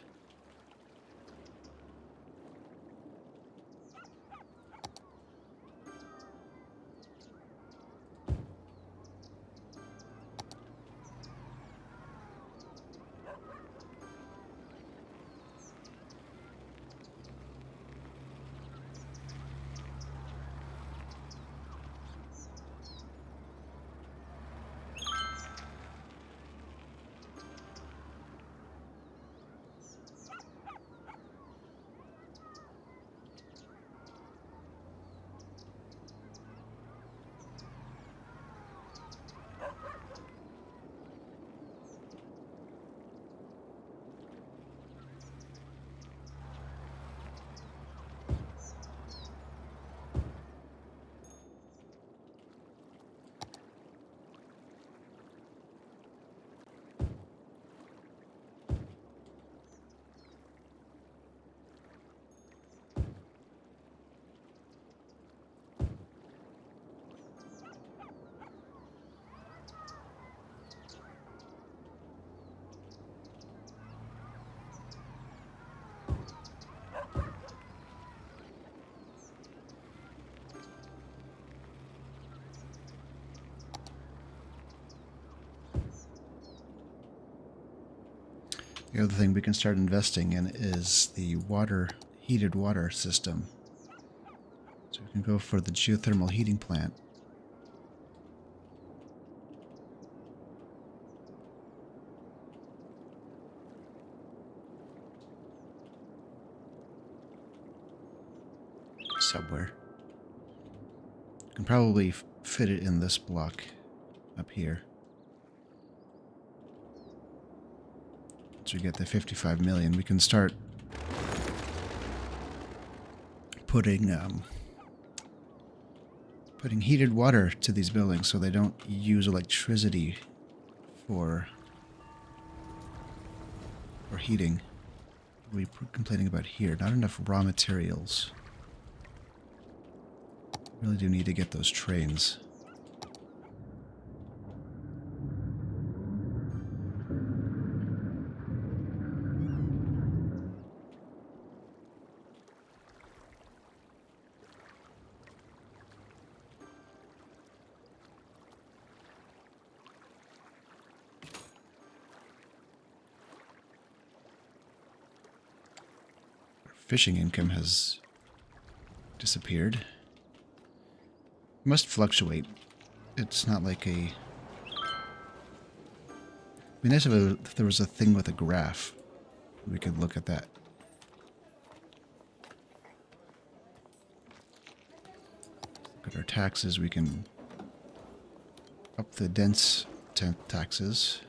The other thing we can start investing in is the heated water system. So we can go for the geothermal heating plant. Somewhere. You can probably fit it in this block up here. Once we get the 55 million, we can start putting heated water to these buildings so they don't use electricity for heating. What are we complaining about here? Not enough raw materials. Really do need to get those trains. Fishing income has disappeared. It must fluctuate. It's not like a... It'd be nice if there was a thing with a graph. We could look at that. Look at our taxes. We can up the dense taxes.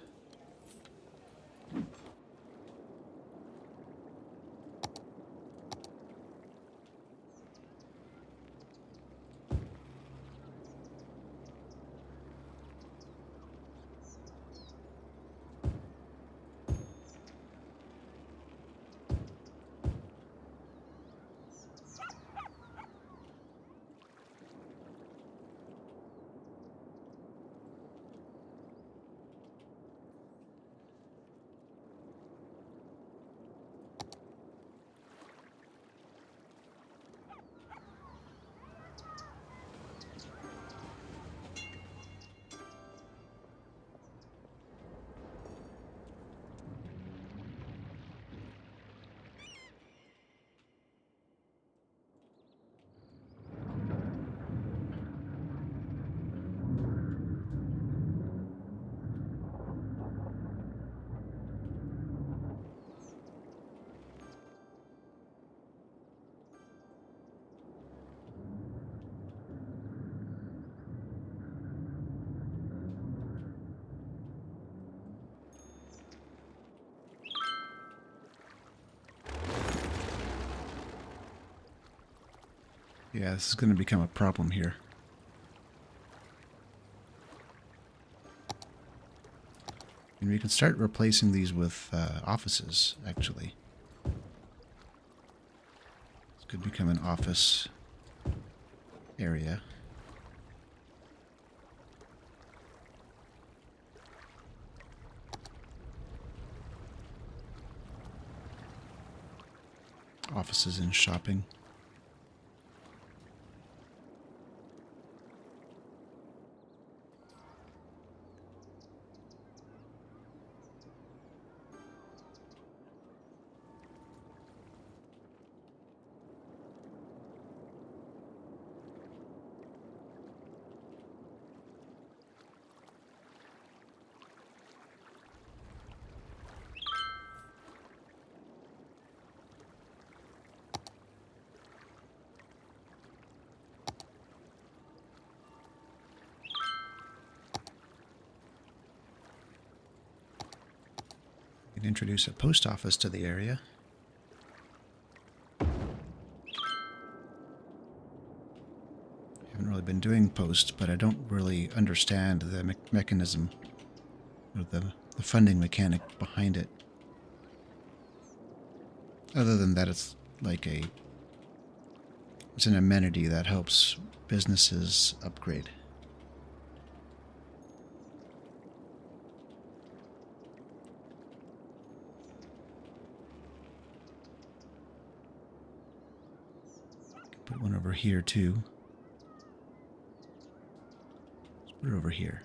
Yeah, this is going to become a problem here. And we can start replacing these with offices, actually. This could become an office area. Offices and shopping. Introduce a post office to the area. I haven't really been doing posts, but I don't really understand the mechanism or the funding mechanic behind it. Other than that, it's like it's an amenity that helps businesses upgrade. Put one over here too. Let's put it over here.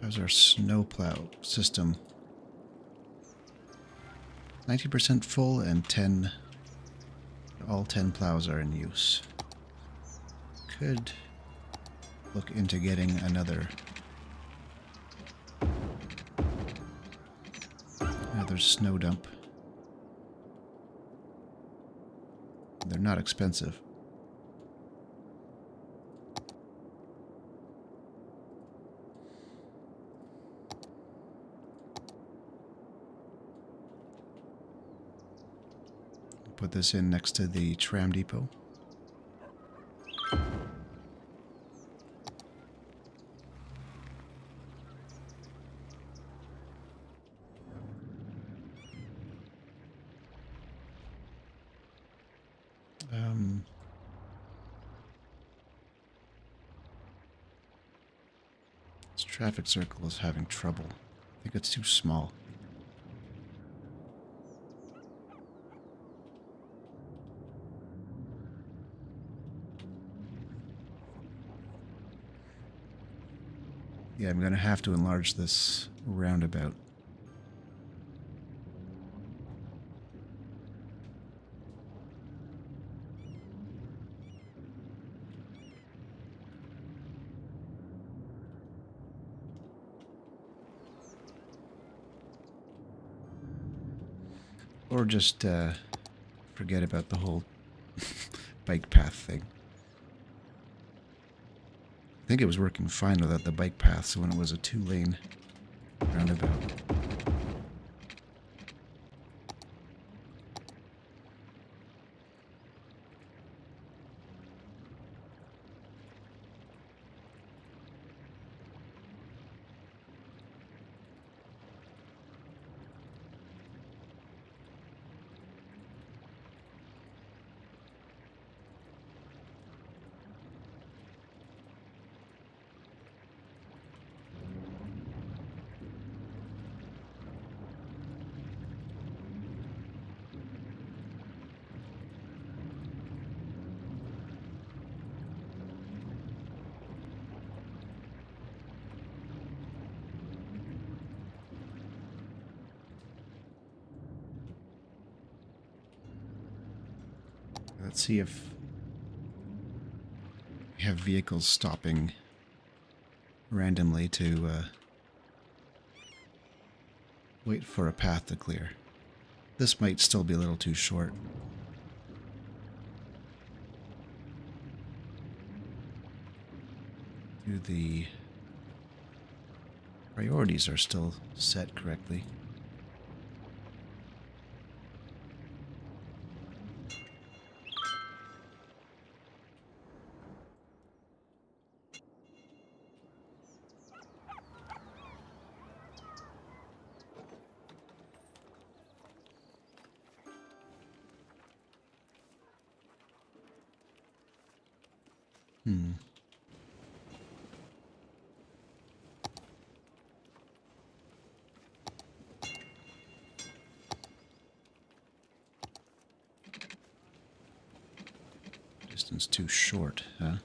How's our snowplow system? 90% full and all 10 plows are in use. Could look into getting another snow dump. They're not expensive. Put this in next to the tram depot. This traffic circle is having trouble. I think it's too small. Yeah, I'm going to have to enlarge this roundabout. Or just forget about the whole bike path thing. I think it was working fine without the bike paths when it was a 2-lane roundabout. Let's see if we have vehicles stopping randomly to wait for a path to clear. This might still be a little too short. The priorities are still set correctly. Distance too short, huh?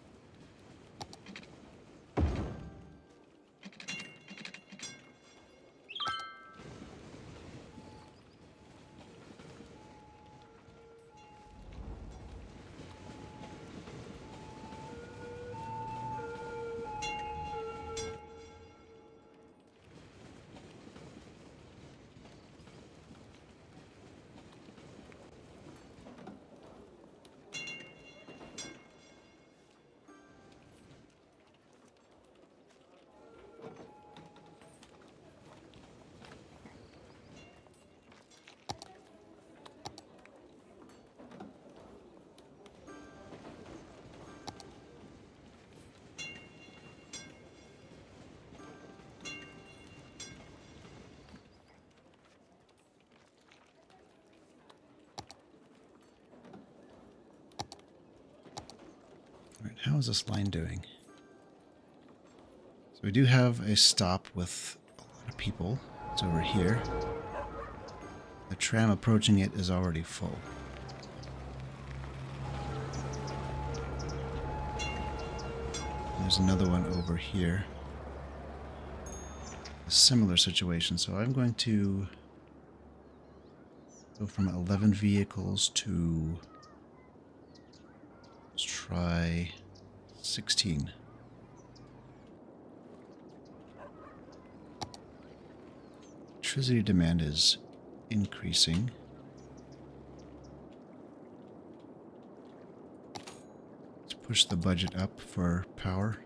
Right, how is this line doing? So we do have a stop with a lot of people. It's over here. The tram approaching it is already full. There's another one over here. similar situation. So I'm going to go from 11 vehicles to, let's try 16. Electricity demand is increasing. Let's push the budget up for power.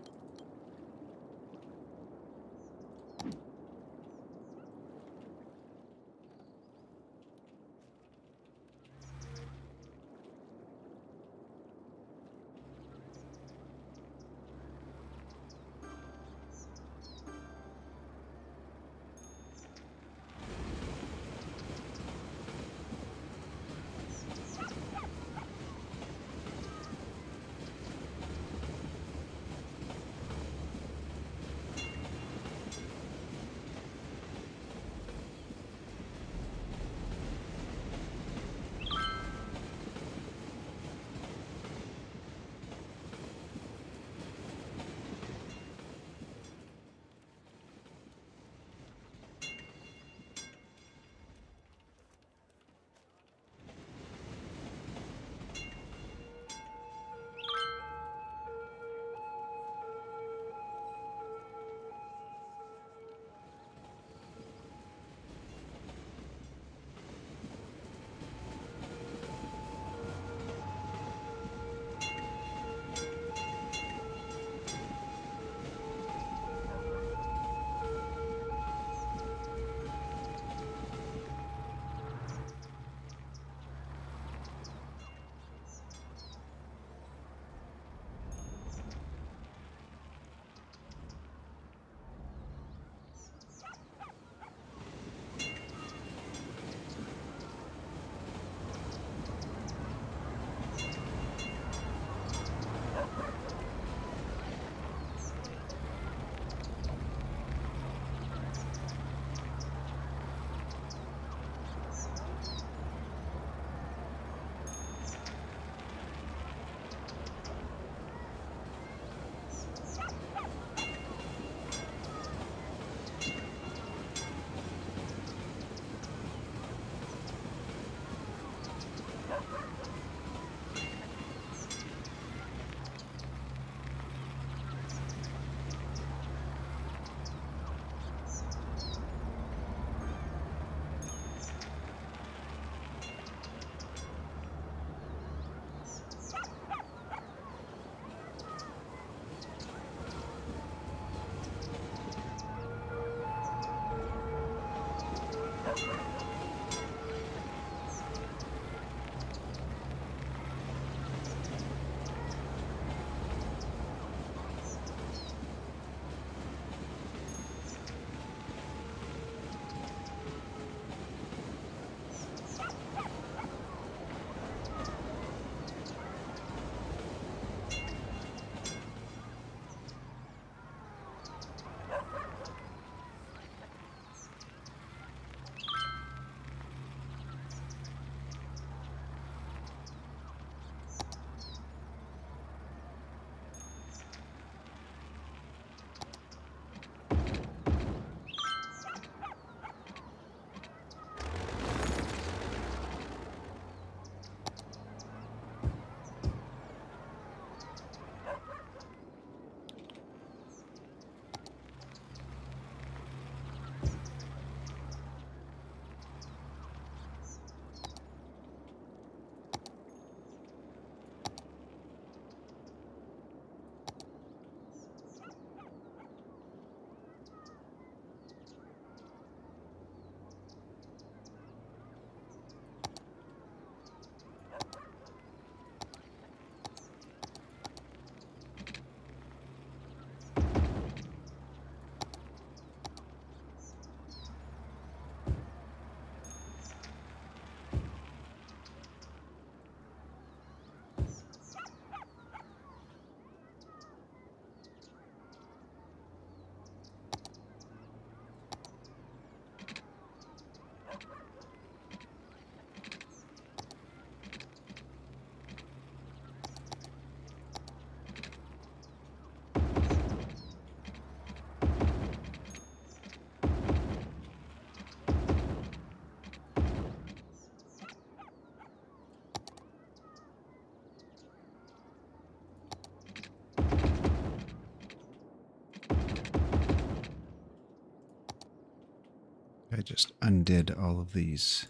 I just undid all of these.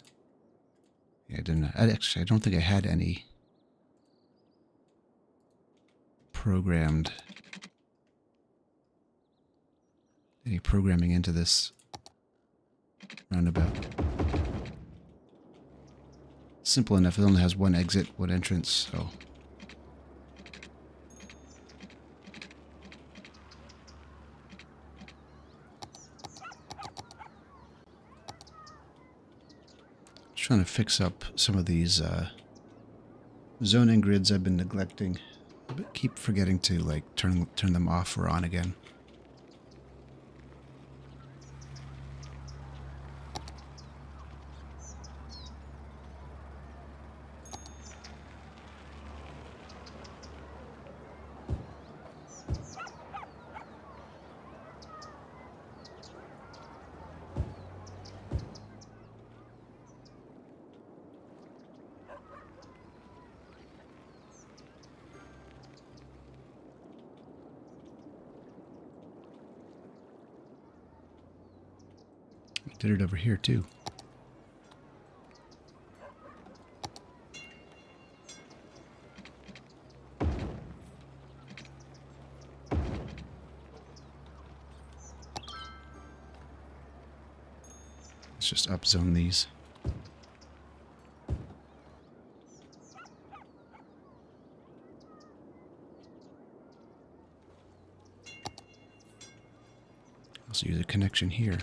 Yeah, I didn't. I don't think I had any programmed. Any programming into this roundabout. Simple enough. It only has one exit, one entrance, so. Trying to fix up some of these zoning grids I've been neglecting. But keep forgetting to like turn them off or on again. Did it over here too. Let's just upzone these. Also use a connection here.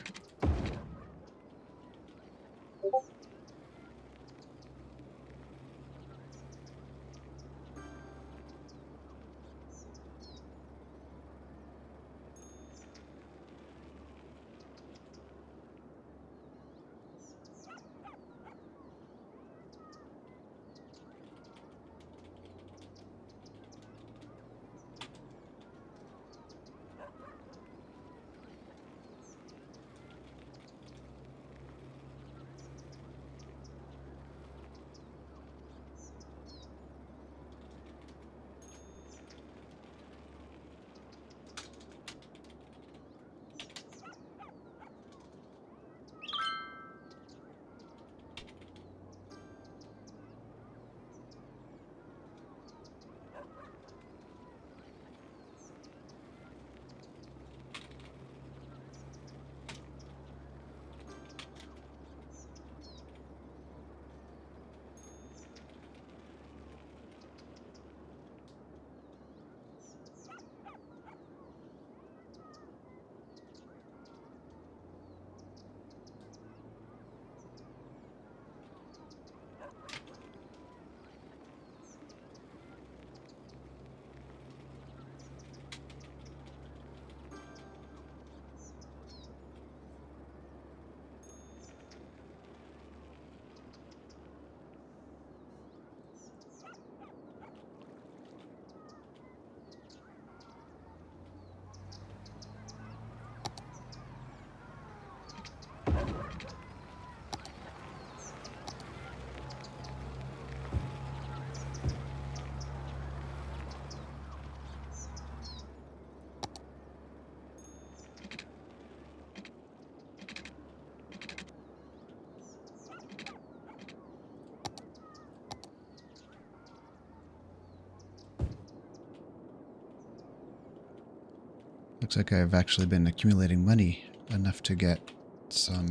Looks like I've actually been accumulating money enough to get some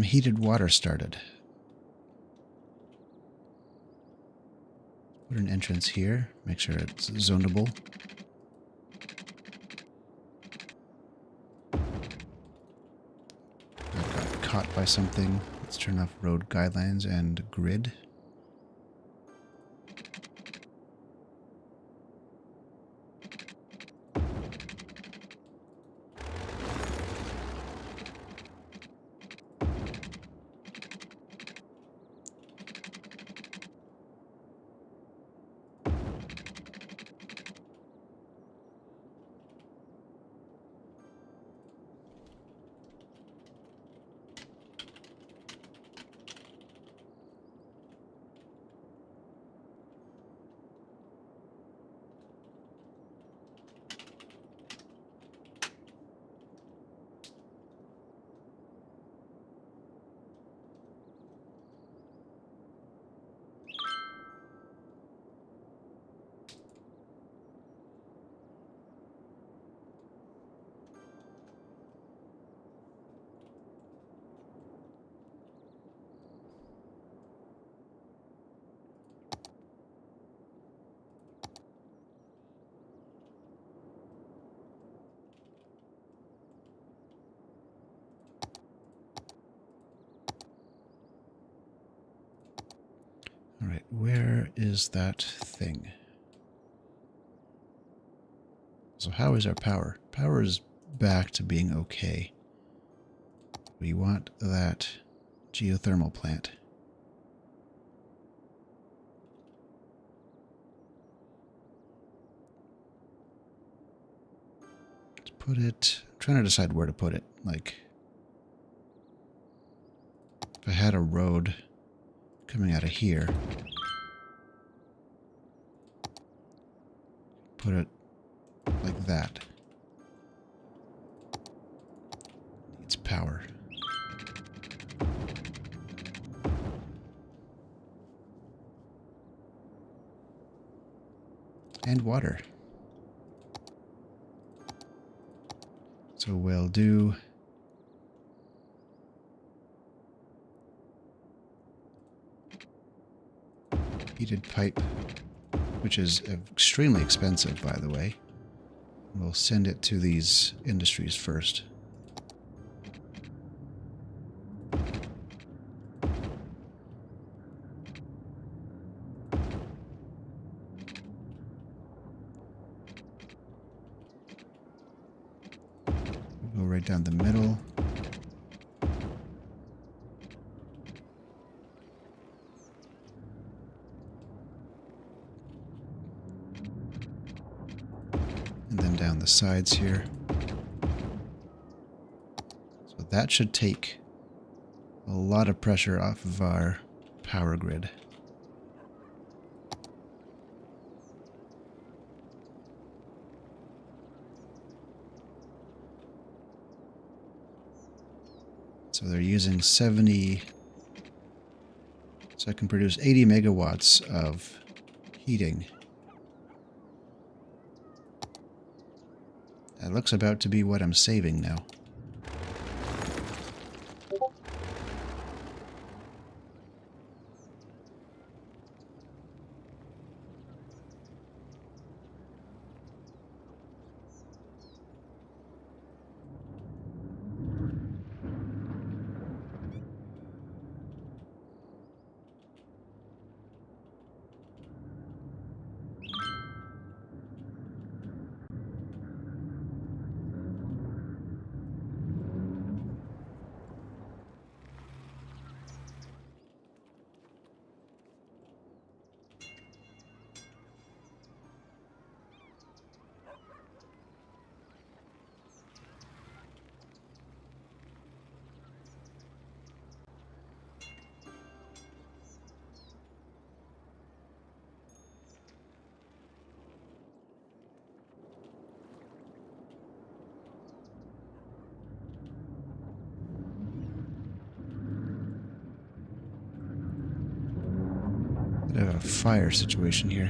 heated water started. Put an entrance here, make sure it's zonable. I got caught by something. Let's turn off road guidelines and grid. where is that thing? So how is our power? Power is back to being okay. We want that geothermal plant. Let's put it... I'm trying to decide where to put it. Like, if I had a road coming out of here, put it like that. Needs power. And water. So we'll do heated pipe, which is extremely expensive, by the way. We'll send it to these industries first. We'll go right down the middle. And then down the sides here. So that should take a lot of pressure off of our power grid. So they're using 70, so I can produce 80 megawatts of heating. That looks about to be what I'm saving now. I have a fire situation here.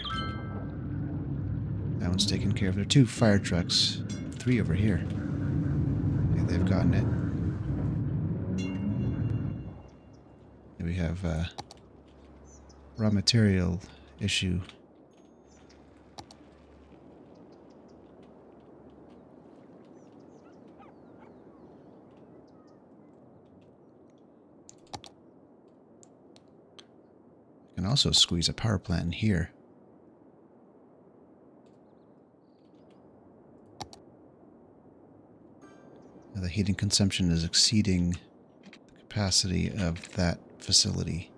That one's taken care of. There are 2 fire trucks. 3 over here. Okay, they've gotten it. We have a raw material issue. I can also squeeze a power plant in here. Now the heating consumption is exceeding the capacity of that facility.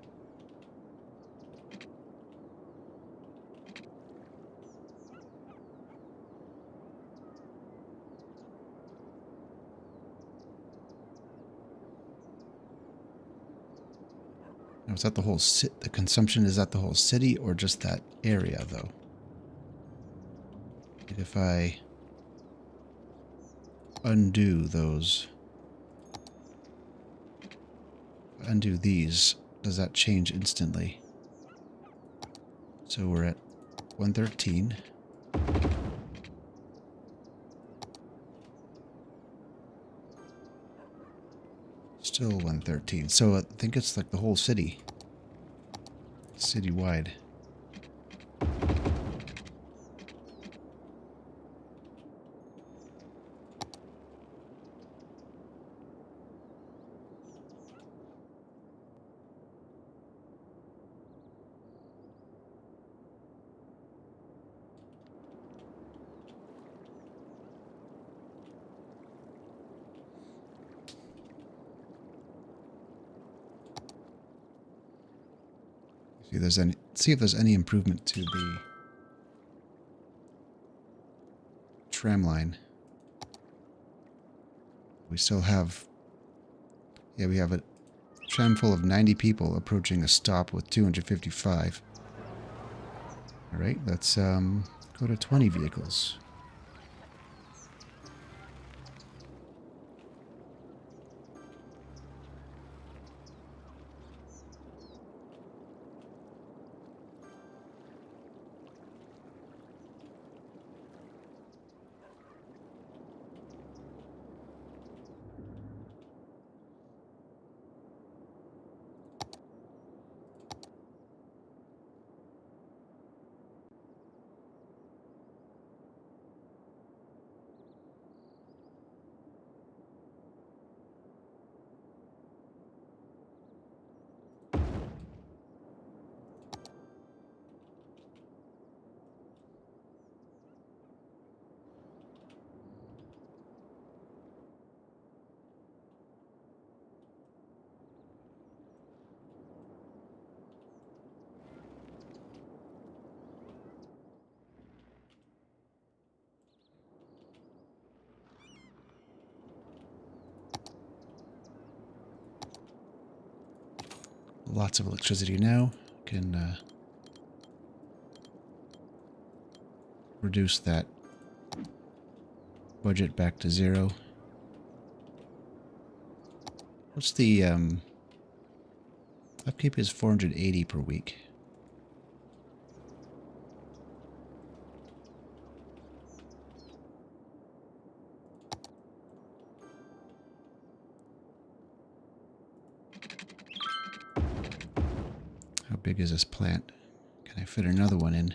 Now, is that the whole the consumption, is that the whole city or just that area though? Like if I undo those, undo these, does that change instantly? So we're at 113. Still 113. So I think it's like the whole city. Citywide. See if there's any improvement to the tram line. We still have, yeah, we have a tram full of 90 people approaching a stop with 255. All right, let's go to 20 vehicles. Lots of electricity now. Can reduce that budget back to 0. What's the upkeep is 480 per week. How big is this plant? Can I fit another one in?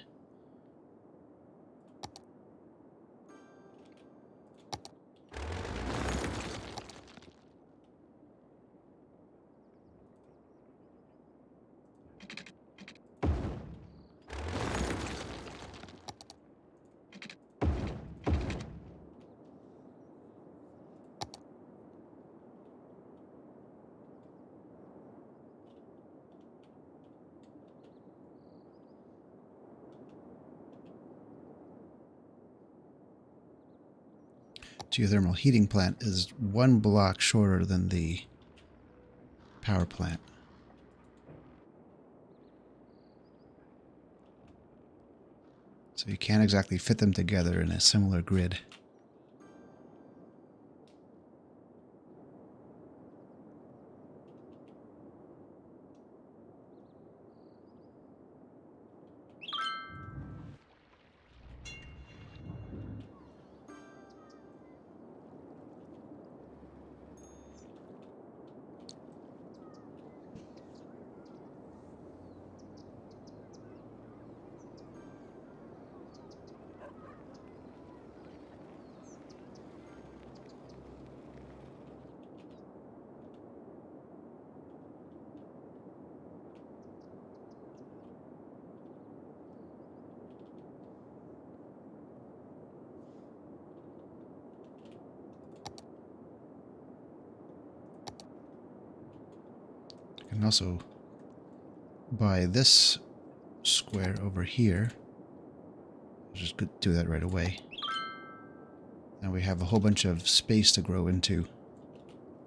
Geothermal heating plant is 1 block shorter than the power plant. So you can't exactly fit them together in a similar grid. I can also buy this square over here. I'll just do that right away. Now we have a whole bunch of space to grow into.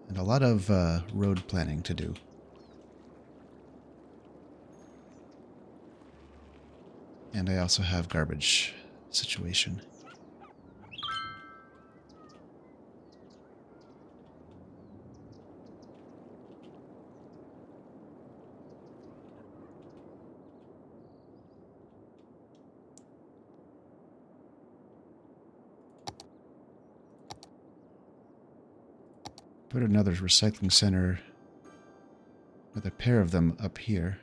And a lot of road planning to do. And I also have garbage situation. Put another recycling center with a pair of them up here.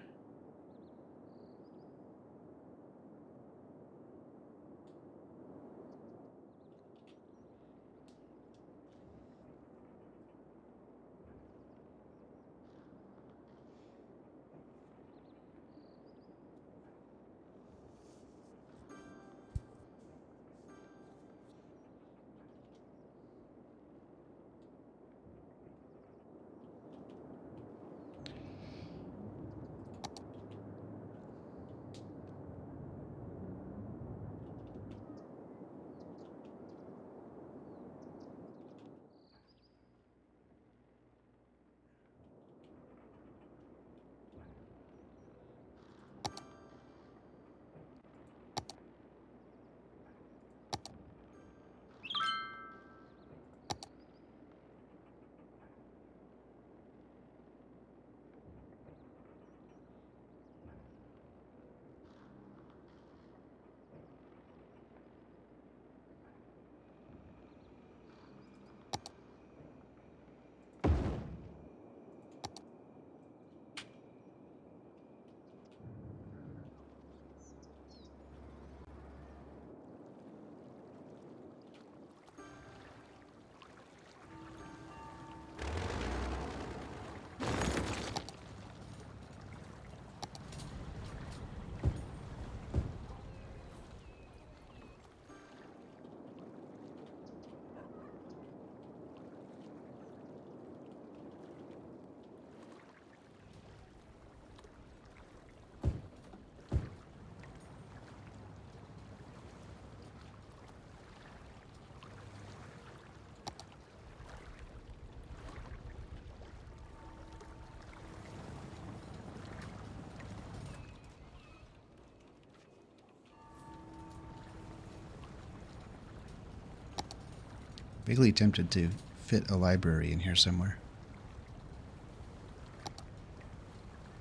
Vaguely tempted to fit a library in here somewhere.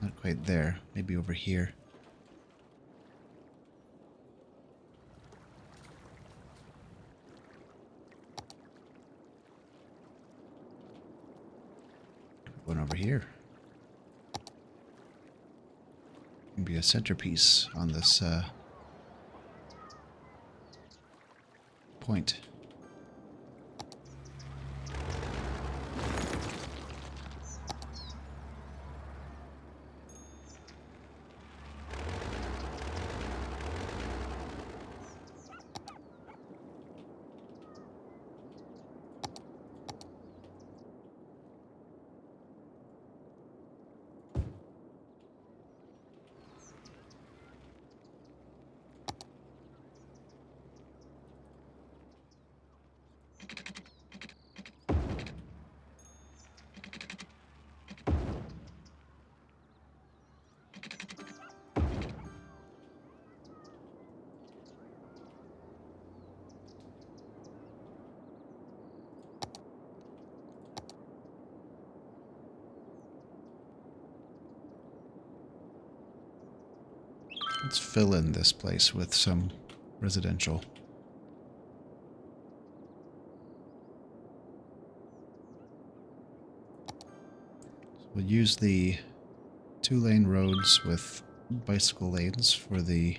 Not quite there. Maybe over here. One over here. Can be a centerpiece on this point. Let's fill in this place with some residential. So we'll use the 2-lane roads with bicycle lanes for the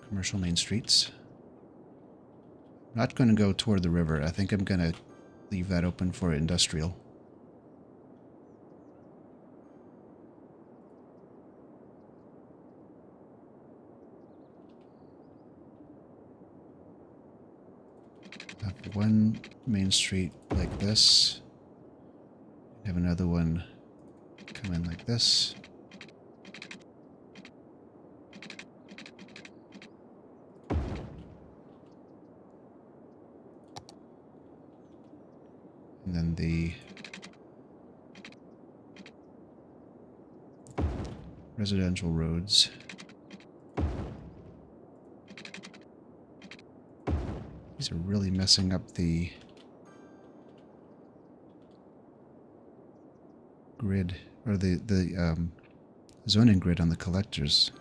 commercial main streets. I'm not going to go toward the river. I think I'm going to leave that open for industrial. Have one main street like this. Have another one come in like this. And then the residential roads. These are really messing up the grid, or the zoning grid on the collectors.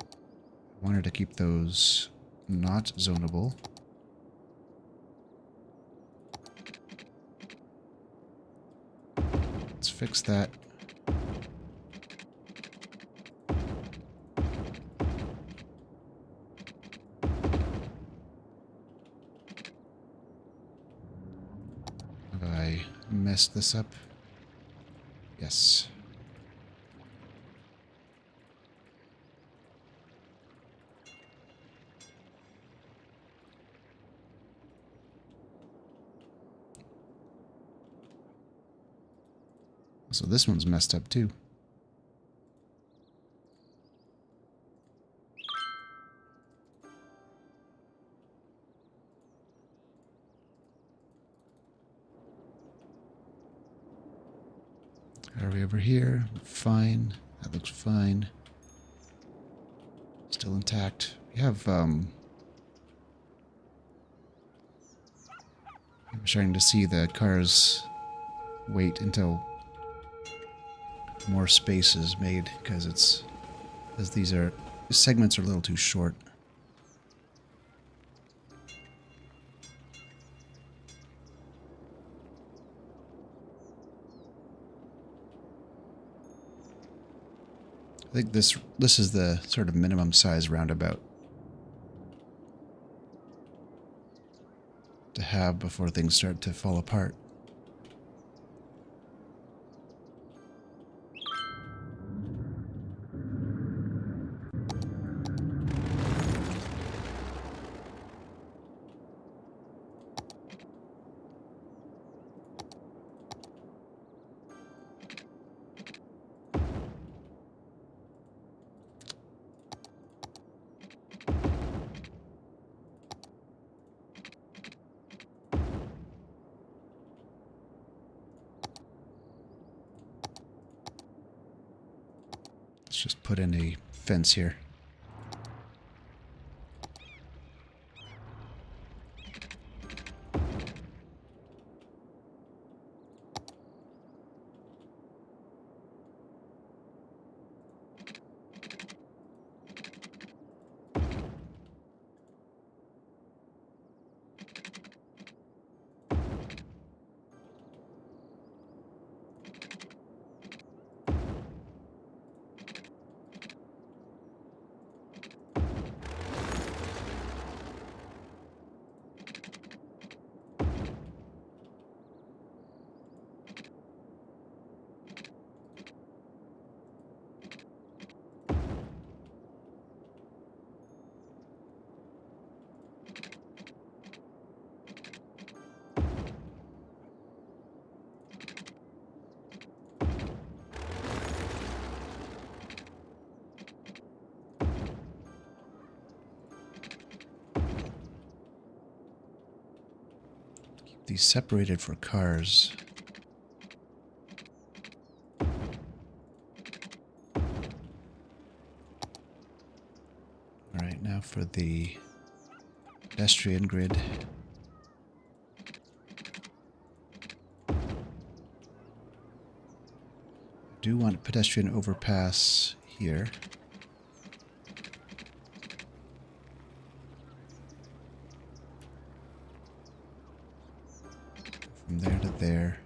I wanted to keep those not zonable. Let's fix that. Have I messed this up? Yes. So this one's messed up too. Are we over here? Fine. That looks fine. Still intact. We have, I'm starting to see the cars wait until more space is made, because these segments are a little too short. I think this is the sort of minimum size roundabout to have before things start to fall apart. Let's just put in a fence here. these separated for cars. Alright, now for the pedestrian grid. I do want a pedestrian overpass here. From there to there.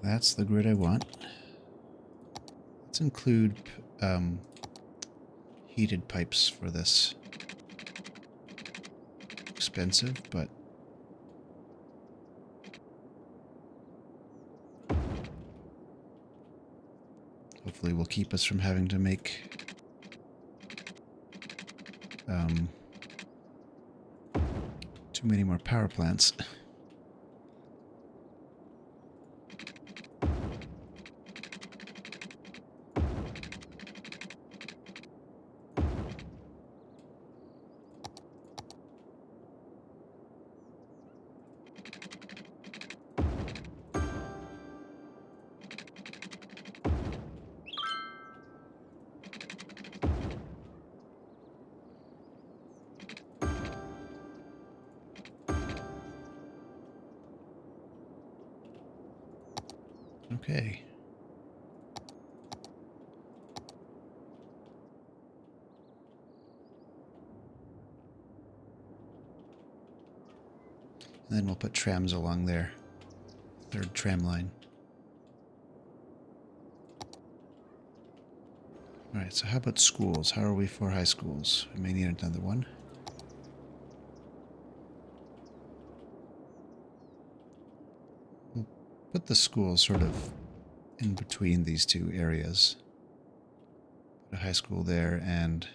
That's the grid I want. Let's include heated pipes for this. Expensive, but hopefully will keep us from having to make too many more power plants. Okay. And then we'll put trams along there. Third tram line. Alright, so how about schools? How are we for high schools? We may need another one. We'll put the school sort of in between these two areas. Put a high school there and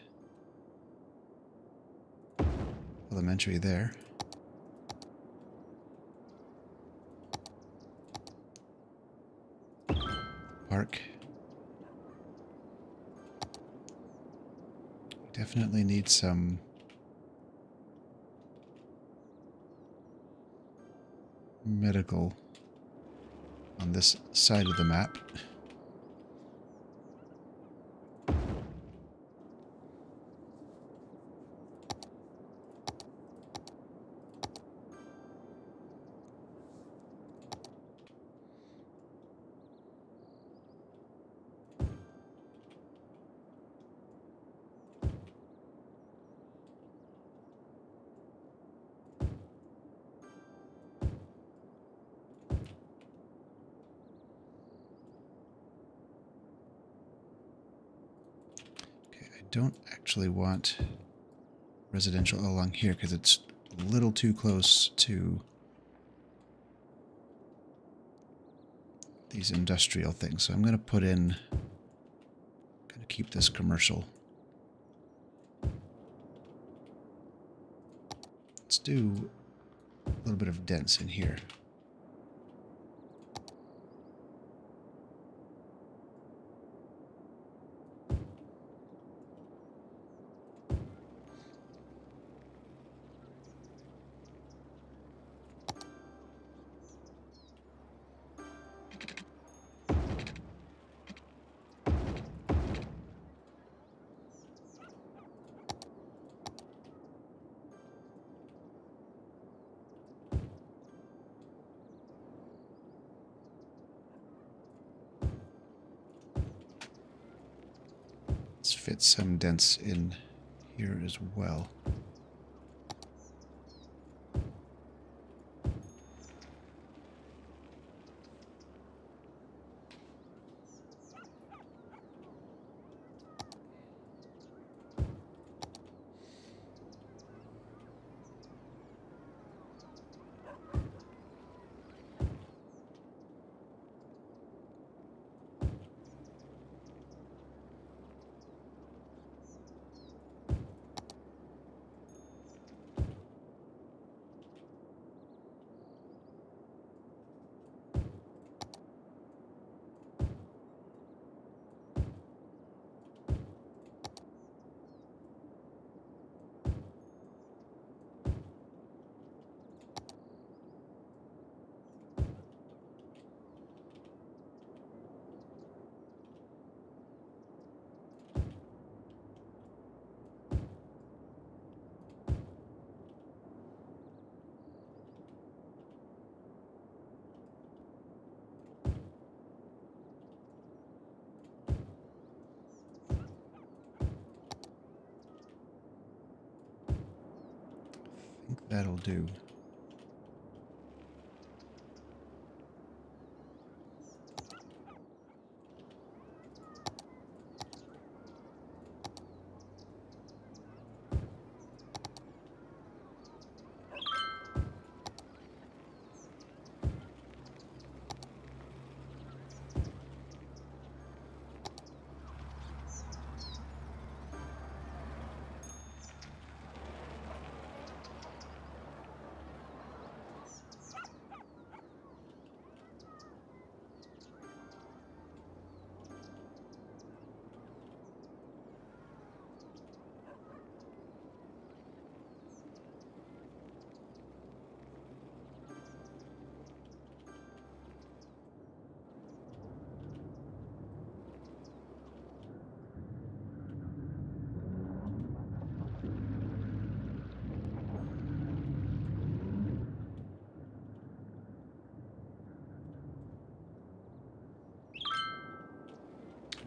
elementary there. Park. We definitely need some medical on this side of the map. don't actually want residential along here because it's a little too close to these industrial things. So I'm going to put in, going to keep this commercial. Let's do a little bit of dense in here. Let's fit some dents in here as well. I think that'll do.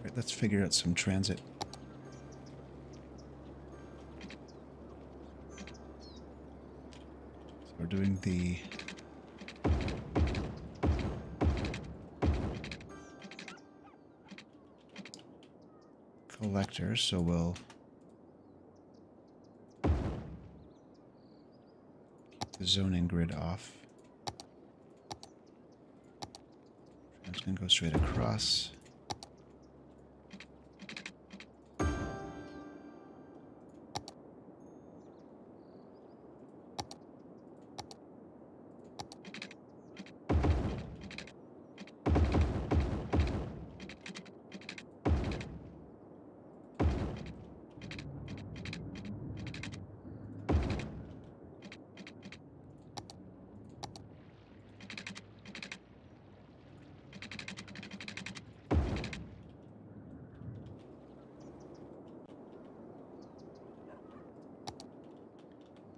Right, let's figure out some transit. So we're doing the collector, so we'll keep the zoning grid off. Tram's gonna go straight across.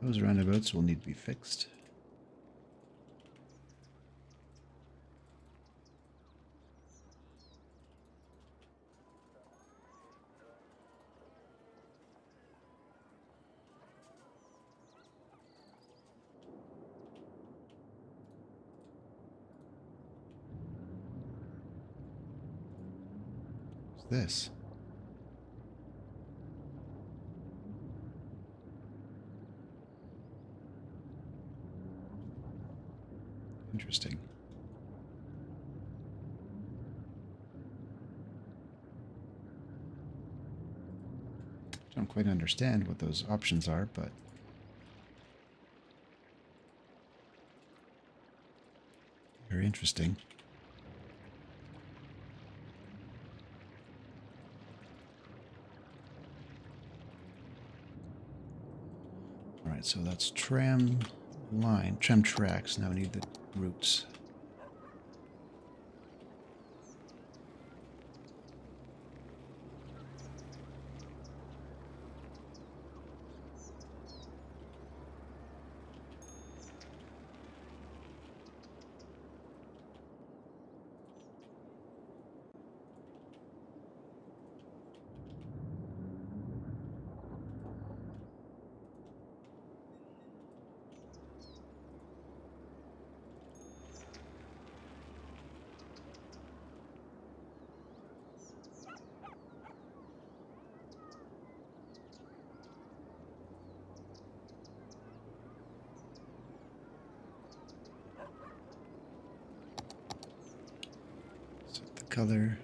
Those roundabouts will need to be fixed. What's this? Interesting. Don't quite understand what those options are, but very interesting. All right, so that's tram line, tram tracks. Now we need the routes. Set the color.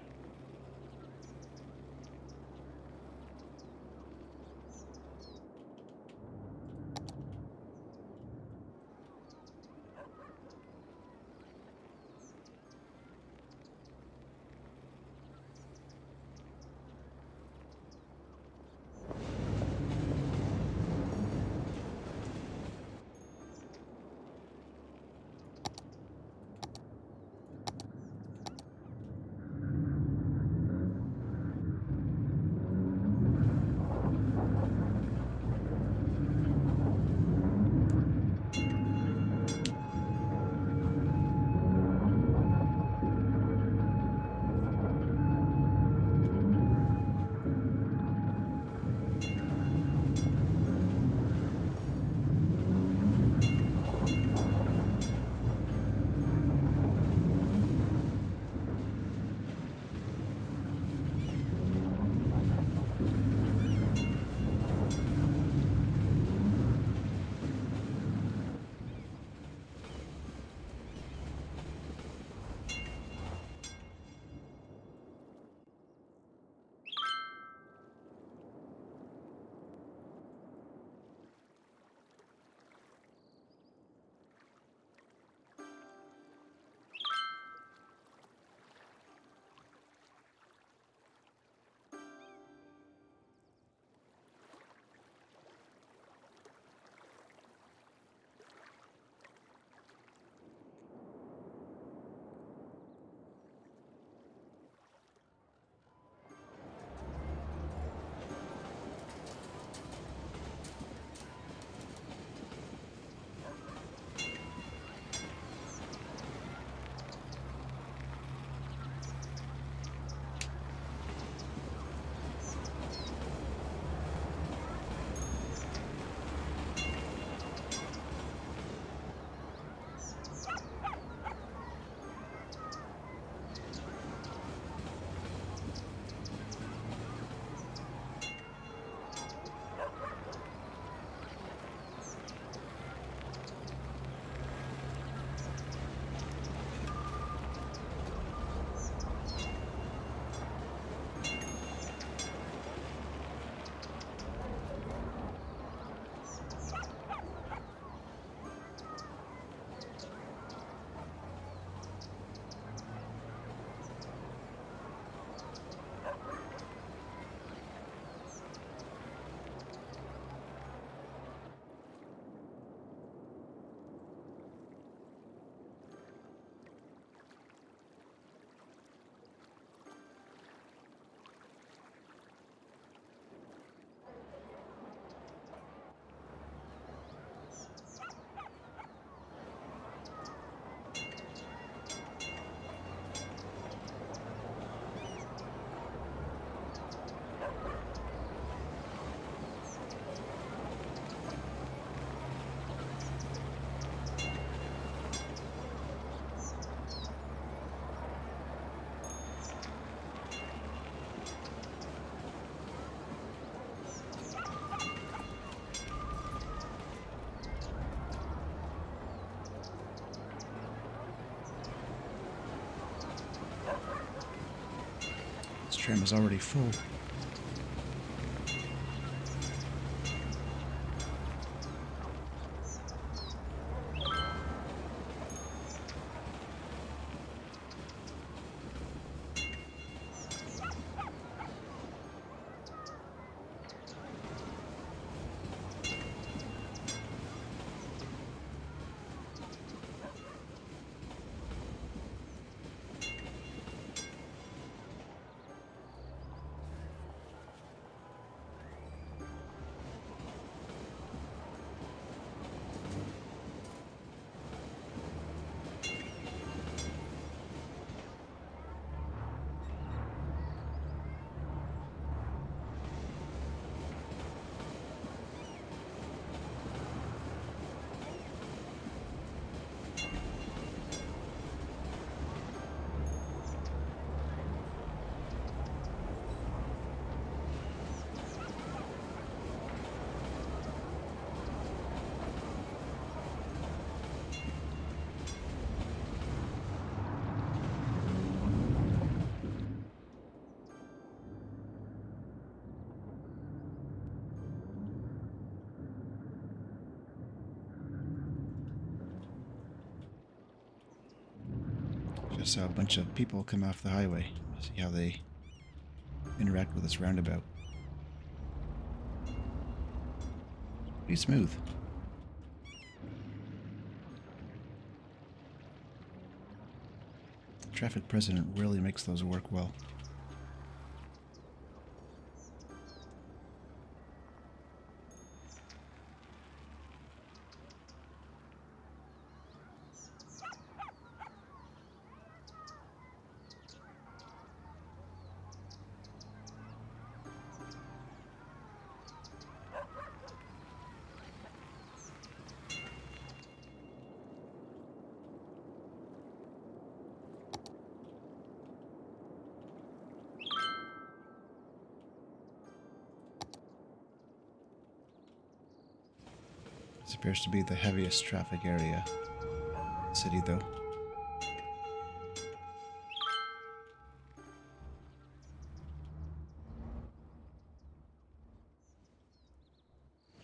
tram is already full. Just saw a bunch of people come off the highway. See how they interact with this roundabout. Pretty smooth. Traffic president really makes those work well. This appears to be the heaviest traffic area in the city, though.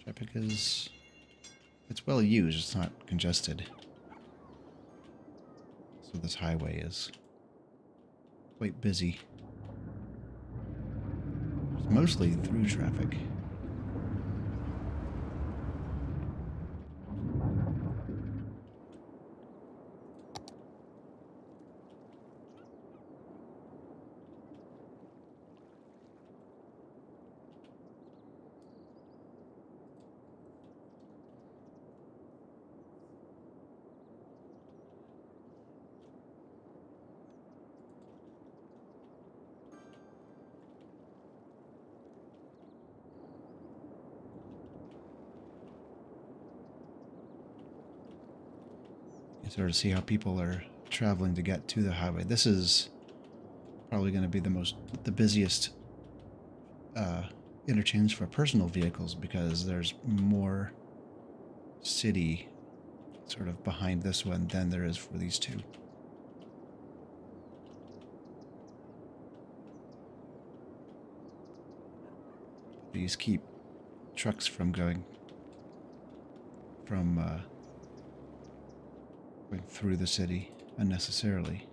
Traffic is... it's well used, it's not congested. So this highway is quite busy. It's mostly through traffic. You sort of see how people are traveling to get to the highway. This is probably going to be the busiest interchange for personal vehicles because there's more city sort of behind this one than there is for these two. These keep trucks from going through the city unnecessarily.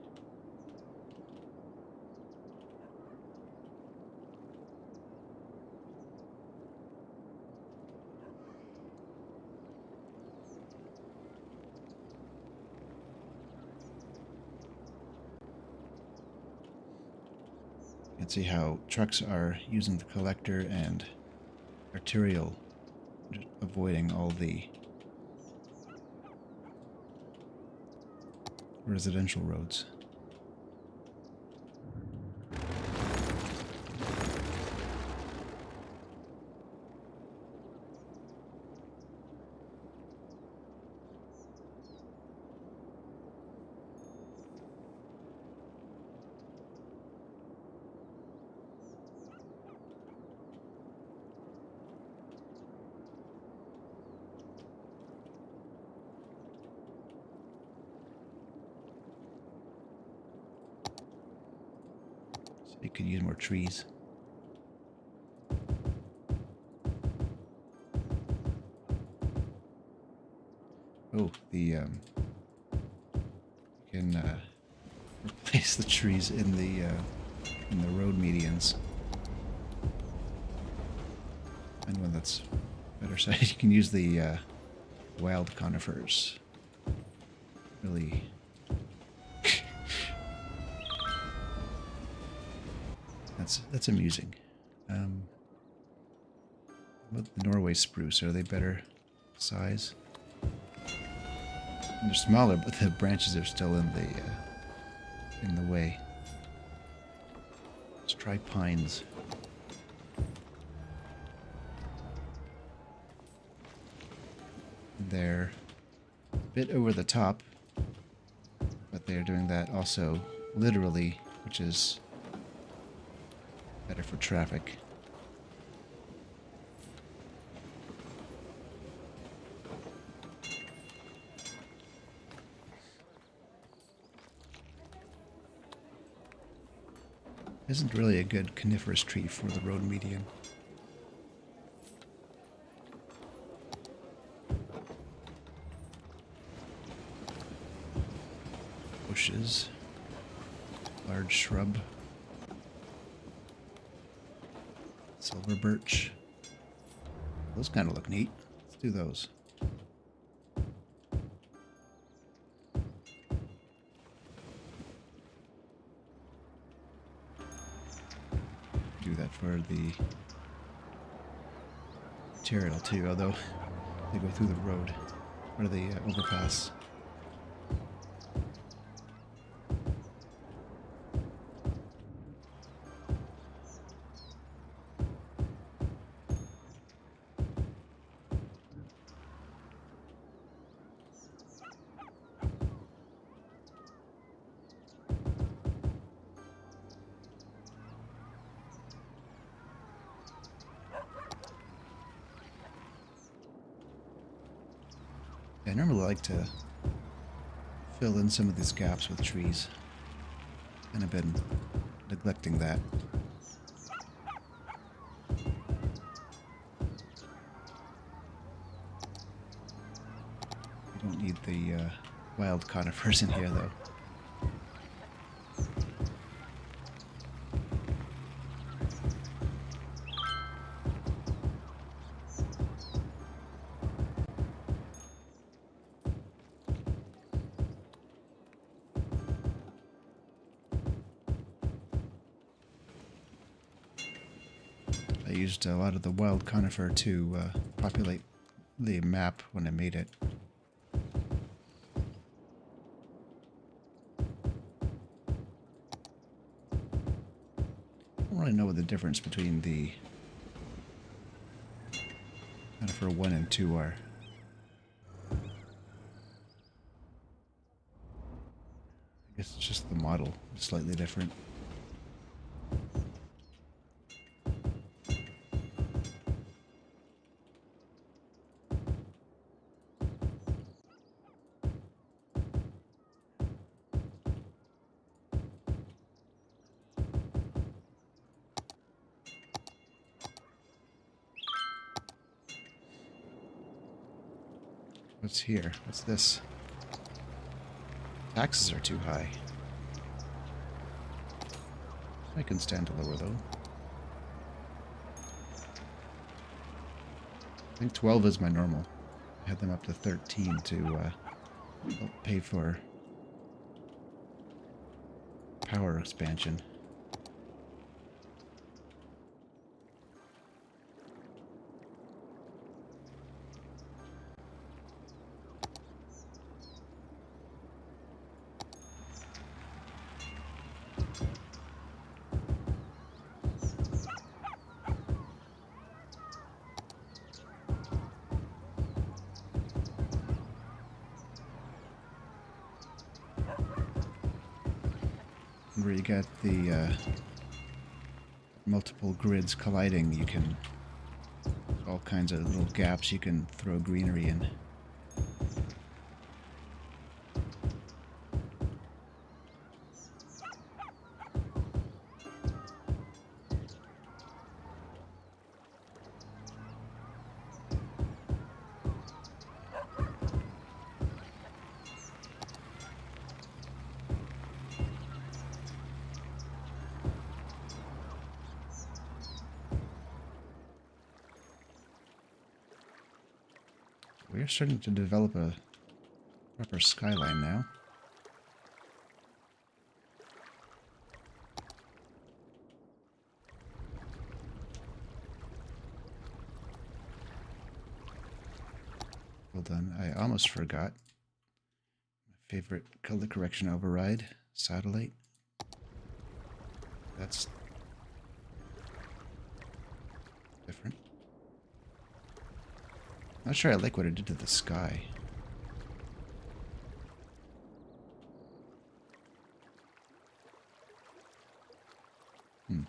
You can see how trucks are using the collector and arterial, just avoiding all the residential roads. You could use more trees. Oh, you can replace the trees in the road medians. And one that's better side, you can use the wild conifers. Really. That's amusing. What the Norway spruce? Are they better size? They're smaller, but the branches are still in the way. Let's try pines. They're a bit over the top, but they're doing that also literally, which is better for traffic. Isn't really a good coniferous tree for the road median. Bushes, large shrub, silver birch. Those kind of look neat. Let's do those. Do that for the material too, although they go through the road or the overpass. I normally like to fill in some of these gaps with trees, and I've been neglecting that. You don't need the wild conifers in here, though. I used a lot of the wild conifer to populate the map when I made it. I don't really know what the difference between the conifer 1 and 2 are. I guess it's just the model is slightly different. What's here? What's this? Taxes are too high. I can stand to lower though. I think 12 is my normal. I had them up to 13 to help pay for power expansion. Where you get the multiple grids colliding, you can all kinds of little gaps you can throw greenery in. We're starting to develop a proper skyline now. Well done. I almost forgot. My favorite color correction override, satellite. That's different. Not sure I like what it did to the sky. I'm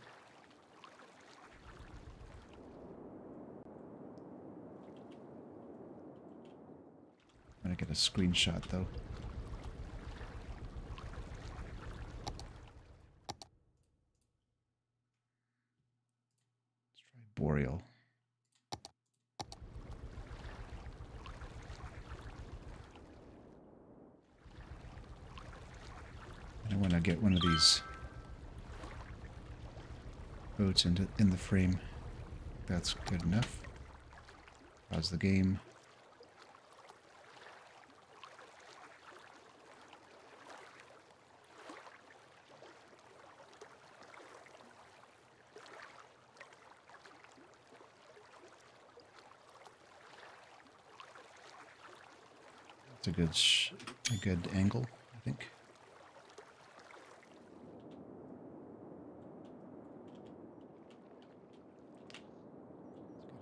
gonna get a screenshot though. Let's try Boreal. I want to get one of these boats in the frame. That's good enough. Pause the game. That's a good angle, I think.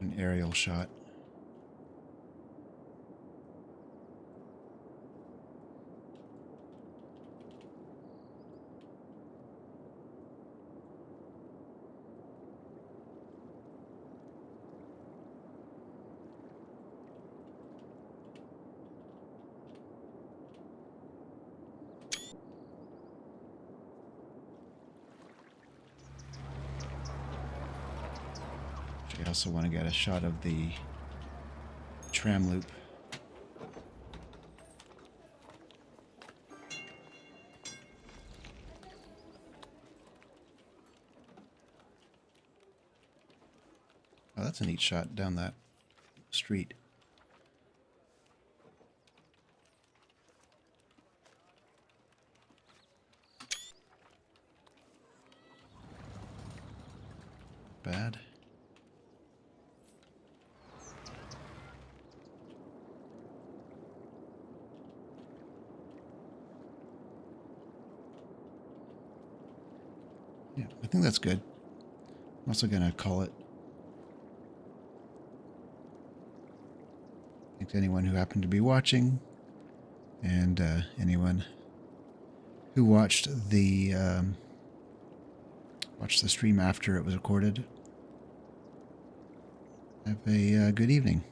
An aerial shot. I also want to get a shot of the tram loop. Oh, that's a neat shot down that street. Bad. Yeah, I think that's good. I'm also going to call it. Thanks to anyone who happened to be watching, and anyone who watched the stream after it was recorded. Have a good evening.